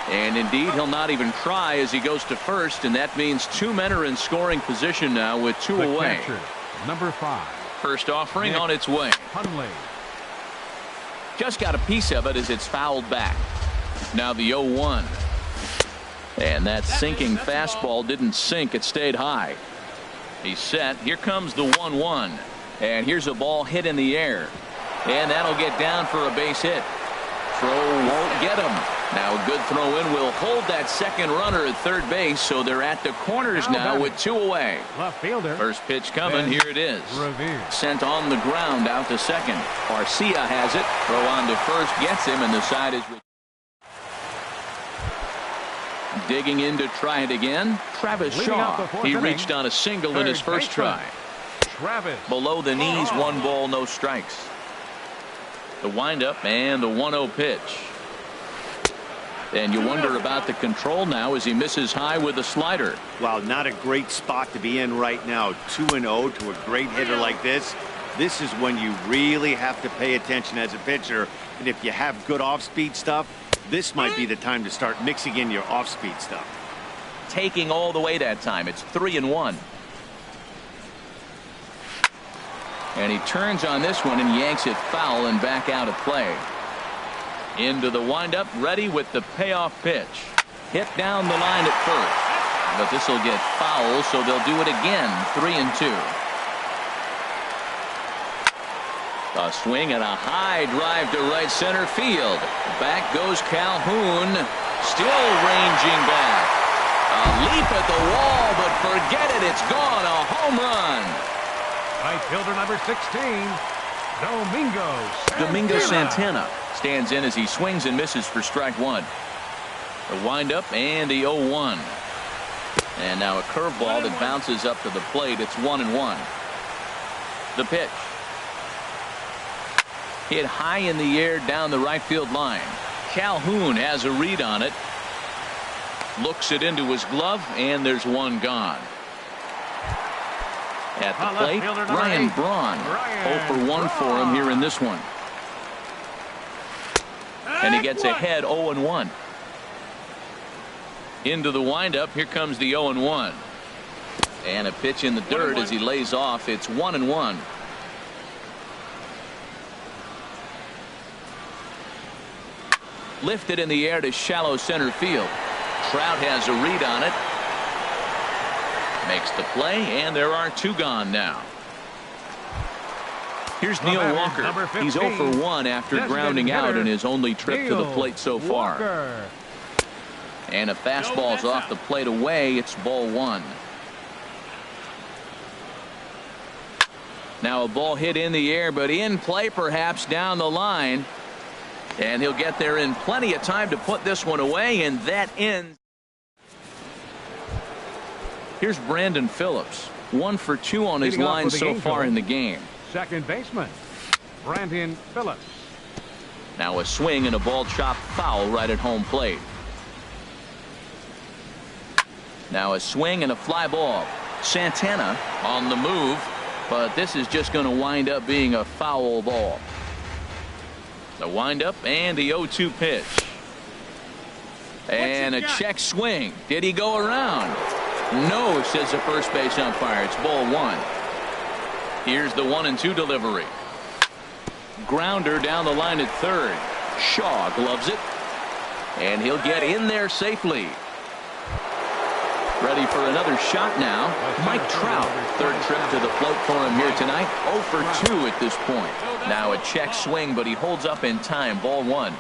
And indeed, he'll not even try as he goes to first, and that means 2 men are in scoring position now with 2 away. Catcher, number 5. First offering on its way. Hundley. Just got a piece of it as it's fouled back. Now the 0-1. And that sinking fastball didn't sink. It stayed high. He's set. Here comes the 1-1. And here's a ball hit in the air. And that'll get down for a base hit. Throw won't get him. Now a good throw in will hold that second runner at third base. So they're at the corners now with 2 away. Left fielder. First pitch coming. Here it is. Revere. Sent on the ground out to second. Arcia has it. Throw on to first. Gets him, and the side is. Digging in to try it again. Travis Shaw. He reached on a single in his first try. Travis. Below the knees, 1 ball, no strikes. The windup and the 1-0 pitch. And you wonder about the control now as he misses high with a slider. Wow, not a great spot to be in right now. 2-0 to a great hitter like this. This is when you really have to pay attention as a pitcher. And if you have good off-speed stuff, this might be the time to start mixing in your off-speed stuff. Taking all the way that time. It's 3-1. And he turns on this one and yanks it foul and back out of play. Into the windup, ready with the payoff pitch. Hit down the line at first. But this will get foul, so they'll do it again. 3-2. A swing and a high drive to right center field. Back goes Calhoun. Still ranging back. A leap at the wall, but forget it. It's gone. A home run. Right fielder number 16, Domingo Santana stands in as he swings and misses for strike 1. The windup and the 0-1. And now a curveball that bounces up to the plate. It's 1-1. The pitch. Hit high in the air down the right field line. Calhoun has a read on it. Looks it into his glove, and there's one gone. At the plate, Ryan Braun. 0 for 1 for him here in this one. And he gets ahead 0-1. Into the windup. Here comes the 0-1. And a pitch in the dirt as he lays off. It's 1-1. Lifted in the air to shallow center field. Trout has a read on it. Makes the play, and there are 2 gone now. Here's Neil Walker. He's 0 for 1 after grounding out in his only trip to the plate so far. And a fastball's off the plate away. It's ball 1. Now a ball hit in the air, but in play perhaps down the line. And he'll get there in plenty of time to put this one away, and that ends. Here's Brandon Phillips. 1 for 2 on his line so far in the game. Second baseman, Brandon Phillips. Now a swing and a ball chopped foul right at home plate. Now a swing and a fly ball. Santana on the move, but this is just going to wind up being a foul ball. The windup and the 0-2 pitch. And a check swing. Did he go around? No, says the first base umpire. It's ball 1. Here's the 1-2 delivery. Grounder down the line at third. Shaw gloves it. And he'll get in there safely. Ready for another shot now. Mike Trout. Third trip to the float for him here tonight. 0 for 2 at this point. Now a check swing, but he holds up in time. Ball 1.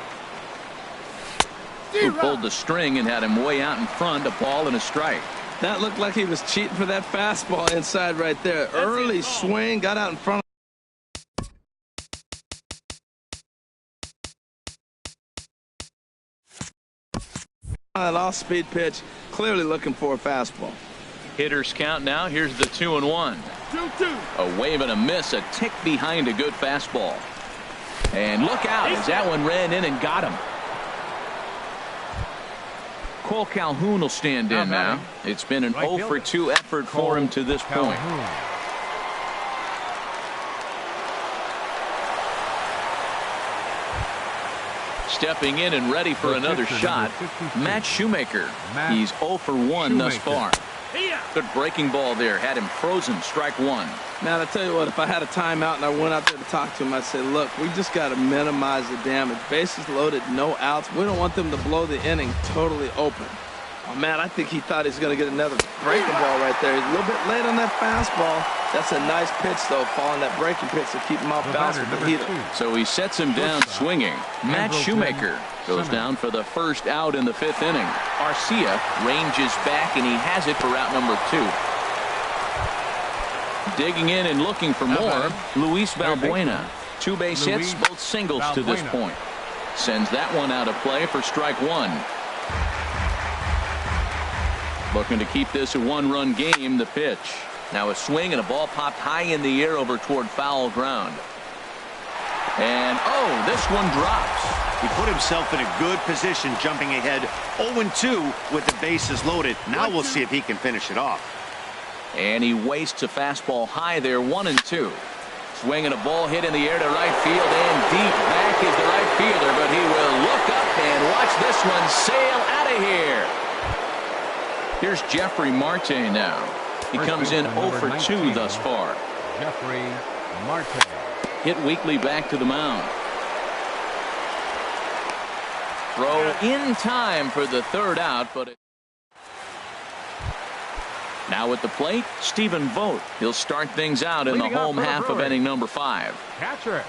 Who pulled the string and had him way out in front. A ball and a strike. That looked like he was cheating for that fastball inside right there. Early swing, got out in front. That off-speed pitch, clearly looking for a fastball. Hitters count now. Here's the 2-1. 2-2. A wave and a miss, a tick behind a good fastball. And look out as that one ran in and got him. Cole Calhoun will stand in now. It's been an 0 for 2 effort for him to this point. Stepping in and ready for another shot, Matt Shoemaker. He's 0 for 1 thus far. Good breaking ball there. Had him frozen. Strike 1. Man, I tell you what, if I had a timeout and I went out there to talk to him, I'd say, look, we just got to minimize the damage. Bases loaded, no outs. We don't want them to blow the inning totally open. Oh, man, I think he thought he was going to get another breaking ball right there. He's a little bit late on that fastball. That's a nice pitch, though, following that breaking pitch to keep him off balance with the heater. So he sets him down swinging. Matt Shoemaker goes down for the first out in the 5th inning. Arcia ranges back, and he has it for out number 2. Digging in and looking for more, Luis Valbuena. 2 base hits, both singles to this point. Sends that one out of play for strike 1. Looking to keep this a 1-run game. The pitch. Now a swing and a ball popped high in the air over toward foul ground. And this one drops. He put himself in a good position jumping ahead 0-2 with the bases loaded. Now we'll see if he can finish it off. And he wastes a fastball high there. 1-2. Swing and a ball hit in the air to right field, and deep back is the right fielder, but he will look up and watch this one sail out of here. Here's Jeffrey Marte now. He comes in 0 for 2 thus far. Jeffrey Marte. Hit weakly back to the mound. Throw in time for the 3rd out, but now at the plate, Stephen Vogt. He'll start things out in the home half of inning number 5. Catcher.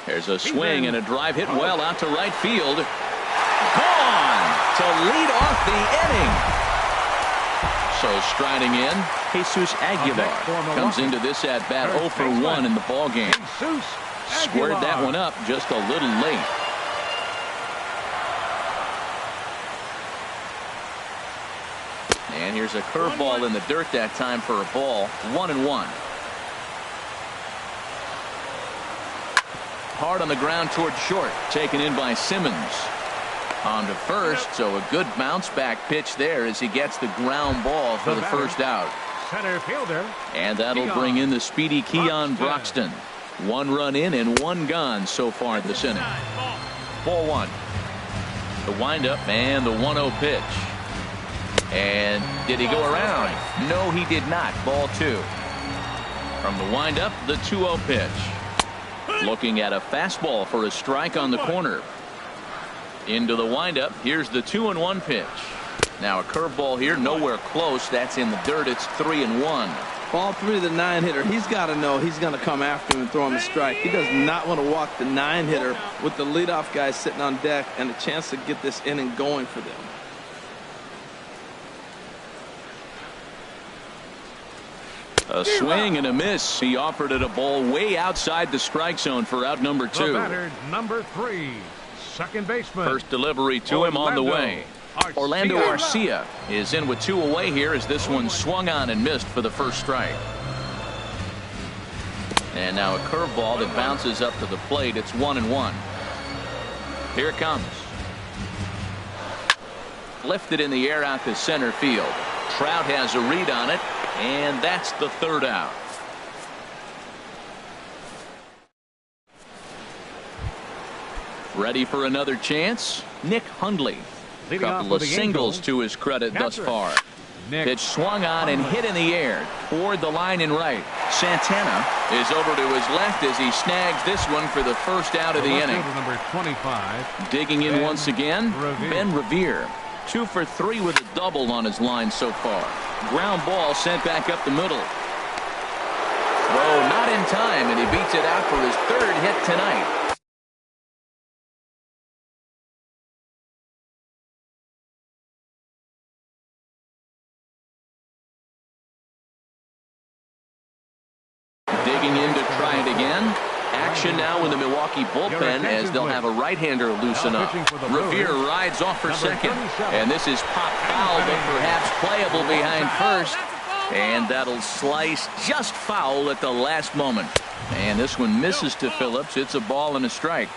There's a swing and a drive hit well out to right field. Gone to lead off the inning. So striding in, Jesus Aguilar comes into this at bat 0 for 1 in the ball game. Squared that one up just a little late. And here's a curveball in the dirt that time for a ball. 1-1. Hard on the ground toward short. Taken in by Simmons. On to first, so a good bounce back pitch there as he gets the ground ball for the first out. Center fielder. And that'll bring in the speedy Keon Broxton. 1 run in and 1 gone so far this inning. Ball 1. The windup and the 1-0 pitch. And did he go around? No, he did not. Ball 2. From the windup, the 2-0 pitch. Looking at a fastball for a strike on the corner. Into the windup. Here's the 2-1 pitch. Now a curveball here, nowhere close. That's in the dirt. It's 3-1. Ball 3 to the 9-hitter. He's got to know he's going to come after him and throw him a strike. He does not want to walk the 9-hitter with the leadoff guy sitting on deck and a chance to get this inning going for them. A swing and a miss. He offered it a ball way outside the strike zone for out number 2. The batter, number 3, second baseman. First delivery to him on the way. Orlando Arcia is in with 2 away here as this one swung on and missed for the first strike. And now a curveball that bounces up to the plate. It's 1-1. Here it comes. Lifted in the air out to center field. Trout has a read on it, and that's the third out. Ready for another chance? Nick Hundley. A couple of singles to his credit thus far. Pitch swung on and hit in the air toward the line and right. Santana is over to his left as he snags this one for the first out of the inning. Number 25. Digging in once again, Ben Revere. 2 for 3 with a double on his line so far. Ground ball sent back up the middle. Throw not in time, and he beats it out for his 3rd hit tonight. Digging in to try it again. Action now in the Milwaukee bullpen as they'll have a right-hander loosen up. Revere rides off for second. And this is pop foul, but perhaps playable behind first. And that'll slice just foul at the last moment. And this one misses to Phillips. It's a ball and a strike.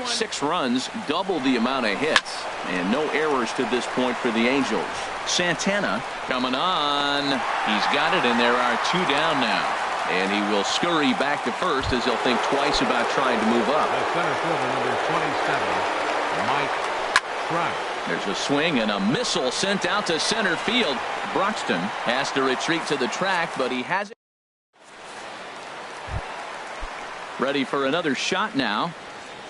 6 runs, double the amount of hits. And no errors to this point for the Angels. Santana coming on. He's got it, and there are 2 down now. And he will scurry back to first as he'll think twice about trying to move up. Center fielder number 27, Mike Trout. There's a swing and a missile sent out to center field. Broxton has to retreat to the track, but he has it. Ready for another shot now.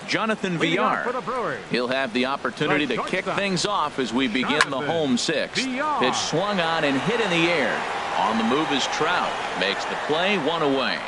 Jonathan Villar. He'll have the opportunity to kick things off as we begin the home 6th. Pitch swung on and hit in the air. On the move is Trout. Makes the play, 1 away.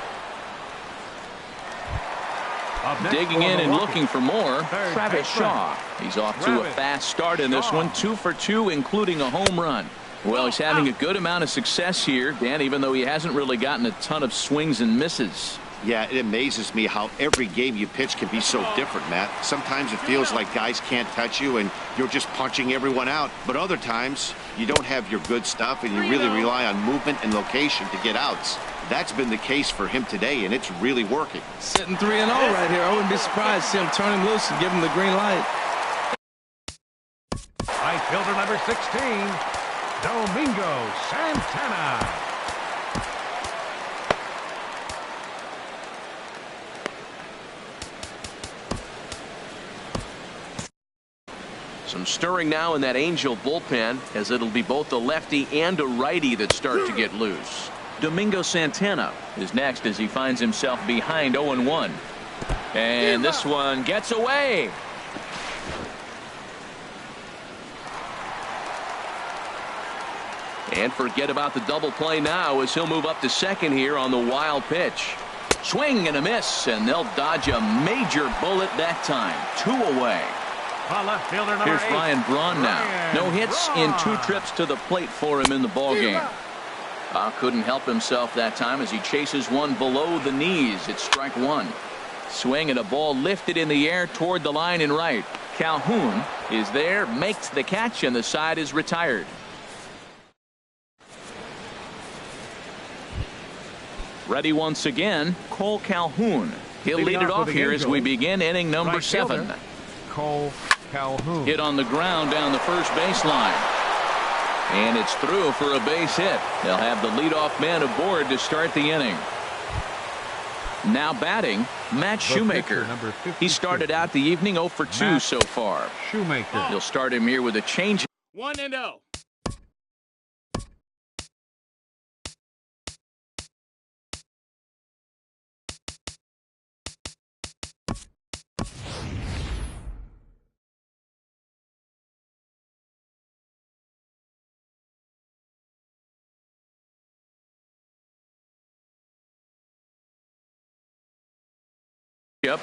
Digging in and looking for more, Travis Shaw. He's off to a fast start in this one. 2 for 2, including a home run. Well, he's having a good amount of success here, Dan, even though he hasn't really gotten a ton of swings and misses. Yeah, it amazes me how every game you pitch can be so different, Matt. Sometimes it feels like guys can't touch you and you're just punching everyone out. But other times you don't have your good stuff and you really rely on movement and location to get outs. That's been the case for him today, and it's really working. Sitting 3-0 right here. I wouldn't be surprised to see him turn him loose and give him the green light. Right fielder number 16, Domingo Santana. Some stirring now in that Angel bullpen as it'll be both a lefty and a righty that start to get loose. Domingo Santana is next as he finds himself behind 0-1. And this one gets away. And forget about the double play now as he'll move up to second here on the wild pitch. Swing and a miss, and they'll dodge a major bullet that time. 2 away. Left fielder number Here's 8. Ryan Braun now. No hits in 2 trips to the plate for him in the ballgame. Couldn't help himself that time as he chases one below the knees. It's strike 1. Swing and a ball lifted in the air toward the line and right. Calhoun is there, makes the catch, and the side is retired. Ready once again, Cole Calhoun. He'll lead it off here as we begin inning number 7. Cole Calhoun. Hit on the ground down the first baseline. And it's through for a base hit. They'll have the leadoff man aboard to start the inning. Now batting, Matt Shoemaker. He started out the evening 0 for 2 so far. Shoemaker. He'll start him here with a change. 1-0.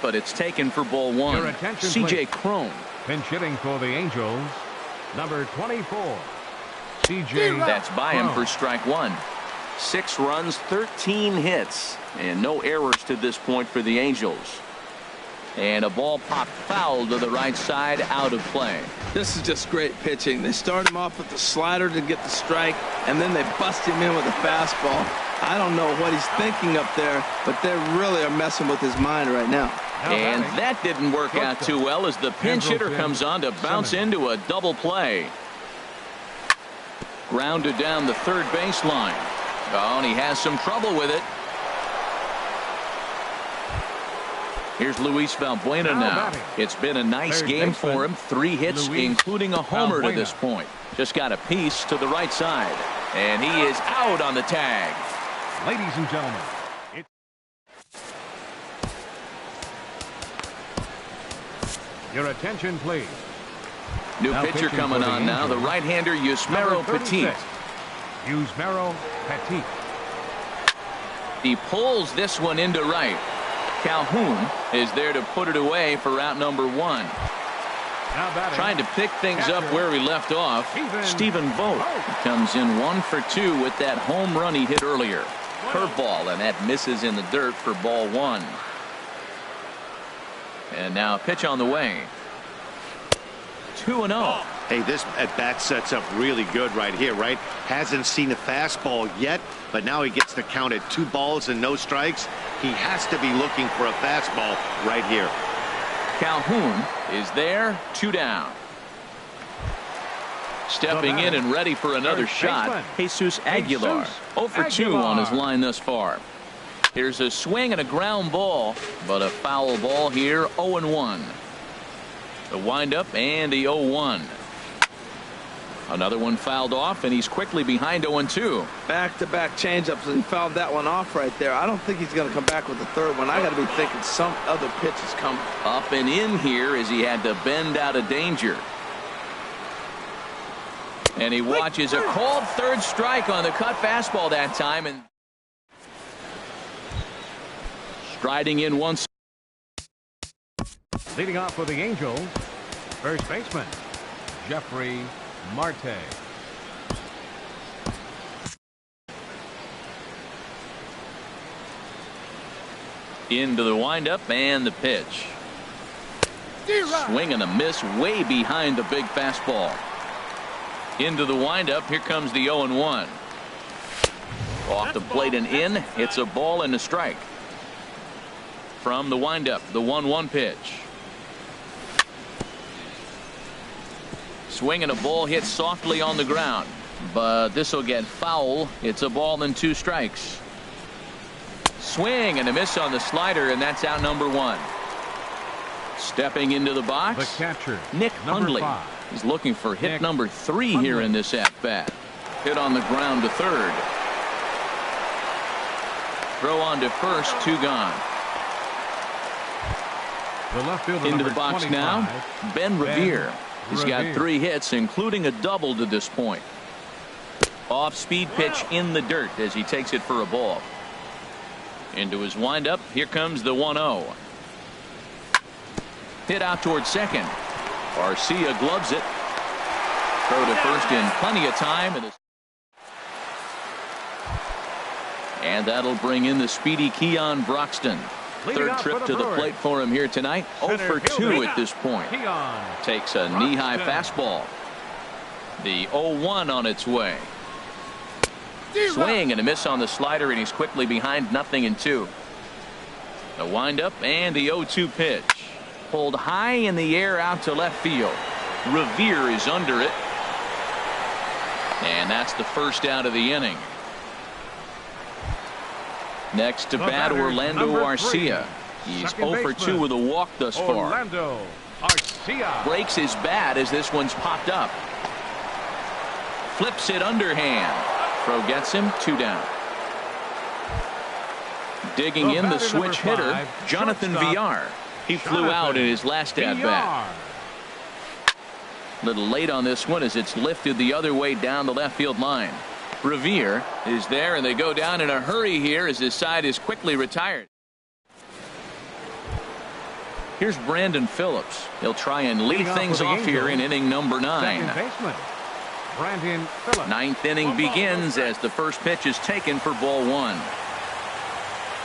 But it's taken for ball 1. C.J. Cron. Pinch hitting for the Angels, number 24. C.J. That's by him for strike 1. 6 runs, 13 hits, and no errors to this point for the Angels. And a ball popped foul to the right side, out of play. This is just great pitching. They start him off with the slider to get the strike, and then they bust him in with a fastball. I don't know what he's thinking up there, but they really are messing with his mind right now. And that didn't work out too well as the pinch hitter comes on to bounce into a double play. Grounded down the third baseline. Oh, and he has some trouble with it. Here's Luis Valbuena now. It's been a nice game for him. 3 hits, including a homer to this point. Just got a piece to the right side. And he is out on the tag. Ladies and gentlemen, your attention, please. New pitcher coming on now. The right-hander, Yusmeiro Petit. Yusmeiro Petit. He pulls this one into right. Calhoun is there to put it away for out number 1. Trying to pick things up where we left off. Stephen Vogt comes in 1 for 2 with that home run he hit earlier. Curveball, and that misses in the dirt for ball 1. And now a pitch on the way. 2-0. Hey, this at bat sets up really good right here, right? Hasn't seen a fastball yet, but now he gets the count at 2 balls and no strikes. He has to be looking for a fastball right here. Calhoun is there, 2 down. Stepping in and ready for another shot, Jesus Aguilar. 0 for 2 on his line thus far. Here's a swing and a ground ball, but a foul ball here, 0-1. The windup and the 0-1. Another one fouled off, and he's quickly behind 0-2. Back-to-back changeups, and he fouled that one off right there. I don't think he's going to come back with the third one. I got to be thinking some other pitch is coming. Up and in here as he had to bend out of danger. And he watches a called third strike on the cut fastball that time. And striding in once. Leading off for the Angels, first baseman, Jeffrey Marte. Into the windup and the pitch. Swing and a miss way behind the big fastball. Into the windup. Here comes the 0-1. Off the plate and in. It's a ball and a strike. From the windup, the 1-1 pitch. Swing and a ball hit softly on the ground, but this will get foul. It's a ball and 2 strikes. Swing and a miss on the slider, and that's out number 1. Stepping into the box, The catcher, Nick Hundley. 5. He's looking for hit Nick number 3 Hundley. here in this at-bat. Hit on the ground to third. Throw on to first, 2 gone. The left fielder, Into the number box 25, now, Ben Revere. He's got Revere. 3 hits, including a double to this point. Off-speed pitch in the dirt as he takes it for a ball. Into his windup. Here comes the 1-0. Hit out towards second. Garcia gloves it. Throw to first in plenty of time. And that'll bring in the speedy Keon Broxton. Leading Third off trip for to the Brewers. plate for him here tonight. 0 for 2 at this point. Keon Takes a knee-high Broxton. fastball. The 0-1 on its way. Swing and a miss on the slider, and he's quickly behind 0-2. The windup and the 0-2 pitch. Pulled high in the air out to left field. Revere is under it. And that's the first out of the inning. Next to bat, Orlando Arcia. He's 0 for 2 with a walk thus far. Orlando Arcia breaks his bat as this one's popped up. Flips it underhand. Throw gets him, 2 down. Digging in the switch hitter, Jonathan Villar. He flew out in his last at bat. Little late on this one as it's lifted the other way down the left field line. Revere is there, and they go down in a hurry here as his side is quickly retired. Here's Brandon Phillips. He'll try and lead things off here in inning number 9. Brandon Phillips. 9th inning begins as the first pitch is taken for ball 1.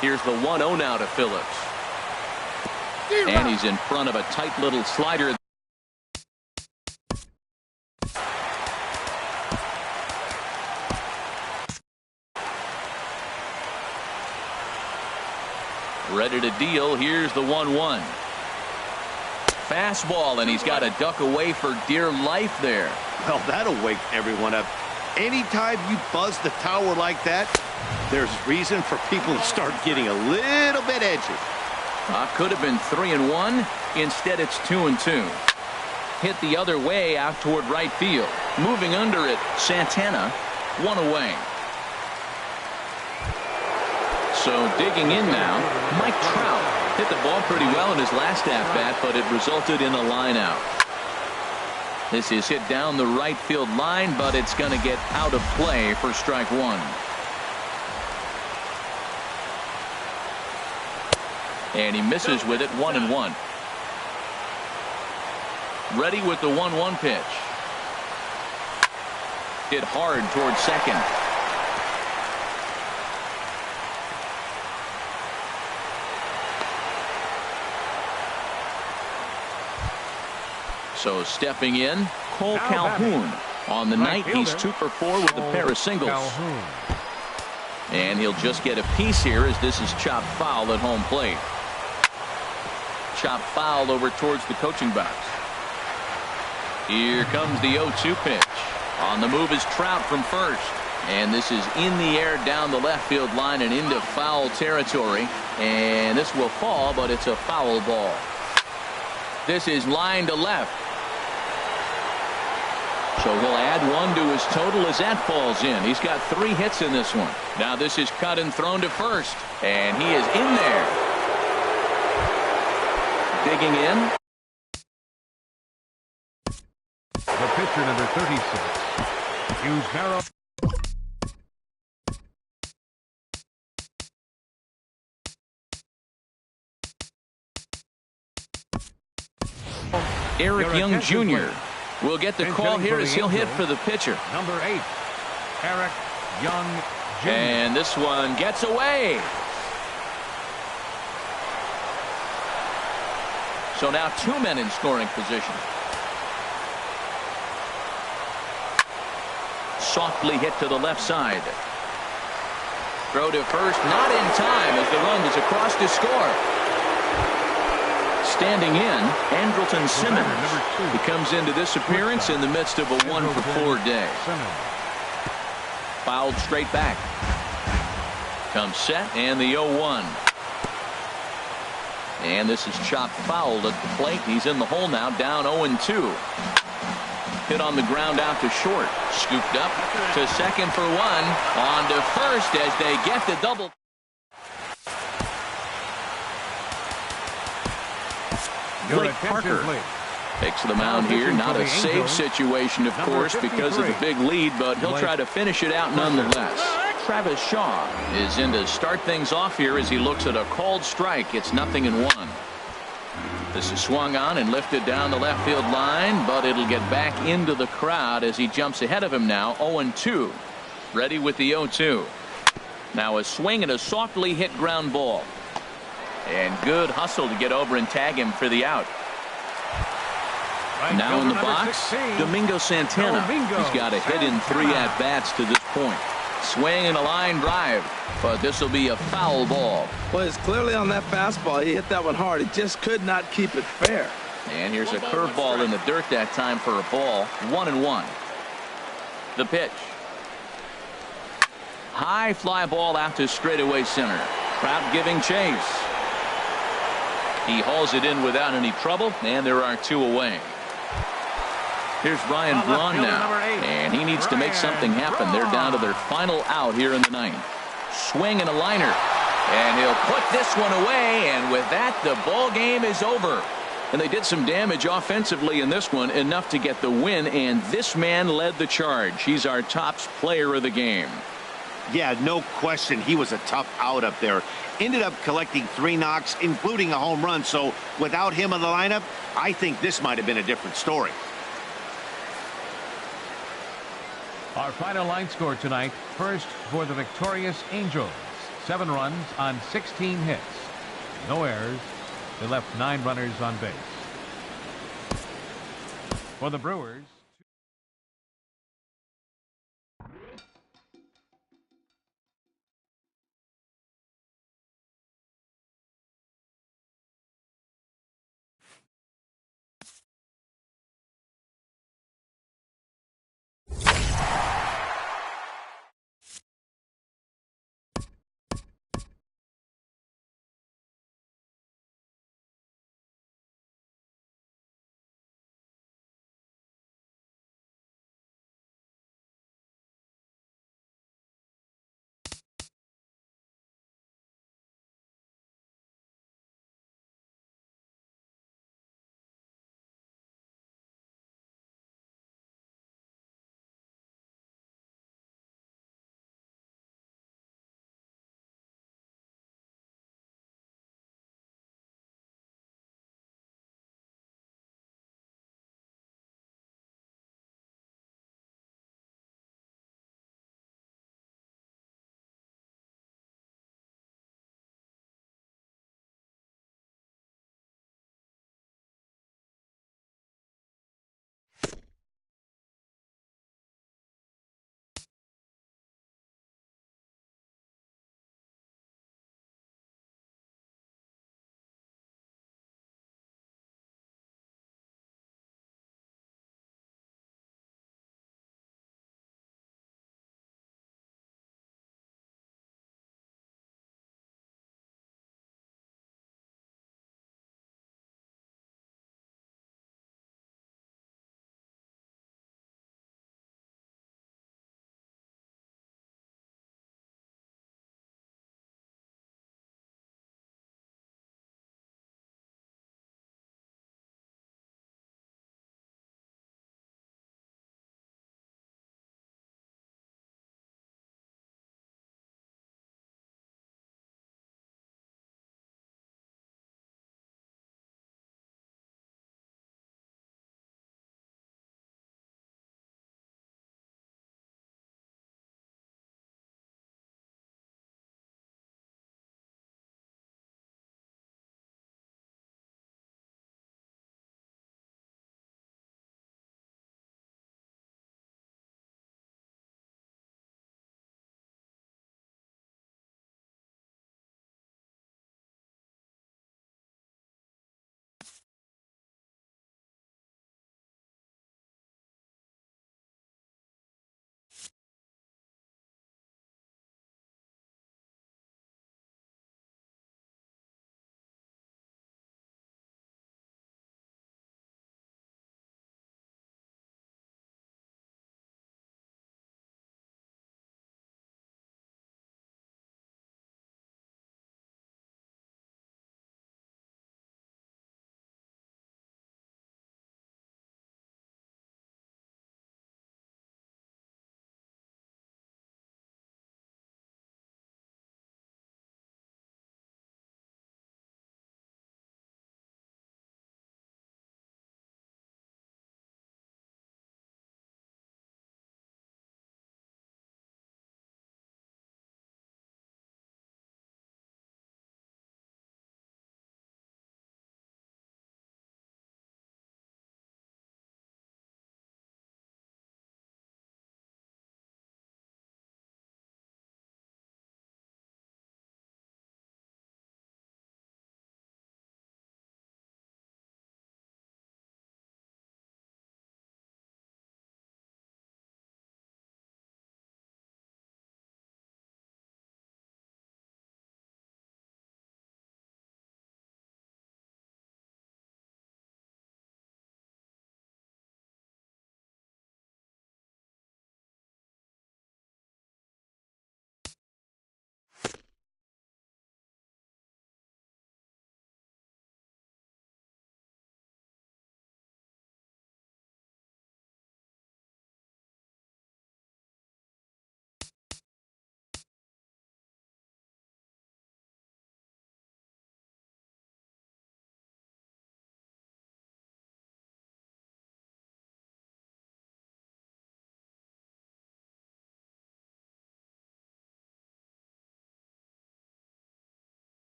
Here's the 1-0 now to Phillips. And he's in front of a tight little slider. Ready to deal. Here's the 1-1. Fastball, and he's got to duck away for dear life there. Well, that'll wake everyone up. Anytime you buzz the tower like that, there's reason for people to start getting a little bit edgy. Could have been 3-1. Instead, it's 2-2. Hit the other way out toward right field. Moving under it, Santana. 1 away. So digging in now, Mike Trout hit the ball pretty well in his last at-bat, but it resulted in a line out. This is hit down the right field line, but it's going to get out of play for strike 1. And he misses with it, 1-1. Ready with the 1-1 pitch. Hit hard towards second. So stepping in, Cole Calhoun. On the night, he's 2 for 4 with a pair of singles. And he'll just get a piece here as this is chopped foul at home plate. Chopped foul over towards the coaching box. Here comes the 0-2 pitch. On the move is Trout from first. And this is in the air down the left field line and into foul territory. And this will fall, but it's a foul ball. This is line to left. So he'll add 1 to his total as that falls in. He's got 3 hits in this one. Now this is cut and thrown to first. And he is in there. Digging in. The pitcher, number 36. Hughes Barrow. Eric Young Jr. will get the call here as he'll hit for the pitcher. Number 8, Eric Young Jr. And this one gets away. So now 2 men in scoring position. Softly hit to the left side. Throw to first, not in time as the run is across to score. Standing in, Andrelton Simmons. He comes into this appearance in the midst of a 1 for 4 day. Fouled straight back. Comes set and the 0-1. And this is chopped fouled at the plate. He's in the hole now, down 0-2. Hit on the ground out to short. Scooped up to second for 1. On to first as they get the double. Blake Parker takes the mound here. Not a save situation, of course, because of the big lead, but he'll try to finish it out nonetheless. Travis Shaw is in to start things off here as he looks at a called strike. It's 0-1. This is swung on and lifted down the left field line, but it'll get back into the crowd as he jumps ahead of him now. 0-2. Ready with the 0-2. Now a swing and a softly hit ground ball. And good hustle to get over and tag him for the out. Now in the box, Domingo Santana. He's got a hit in 3 at-bats to this point. Swing and a line drive, but this will be a foul ball. Well, it's clearly on that fastball. He hit that one hard. He just could not keep it fair. And here's a curveball in the dirt that time for a ball. 1-1. The pitch. High fly ball out to straightaway center. Trout giving chase. He hauls it in without any trouble, and there are 2 away. Here's Ryan Braun now, and he needs to make something happen. They're down to their final out here in the 9th. Swing and a liner, and he'll put this one away, and with that, the ball game is over. And they did some damage offensively in this one, enough to get the win, and this man led the charge. He's our top player of the game. Yeah, no question. He was a tough out up there. Ended up collecting 3 knocks, including a home run. So without him in the lineup, I think this might have been a different story. Our final line score tonight. First for the victorious Angels. 7 runs on 16 hits. No errors. They left 9 runners on base. For the Brewers.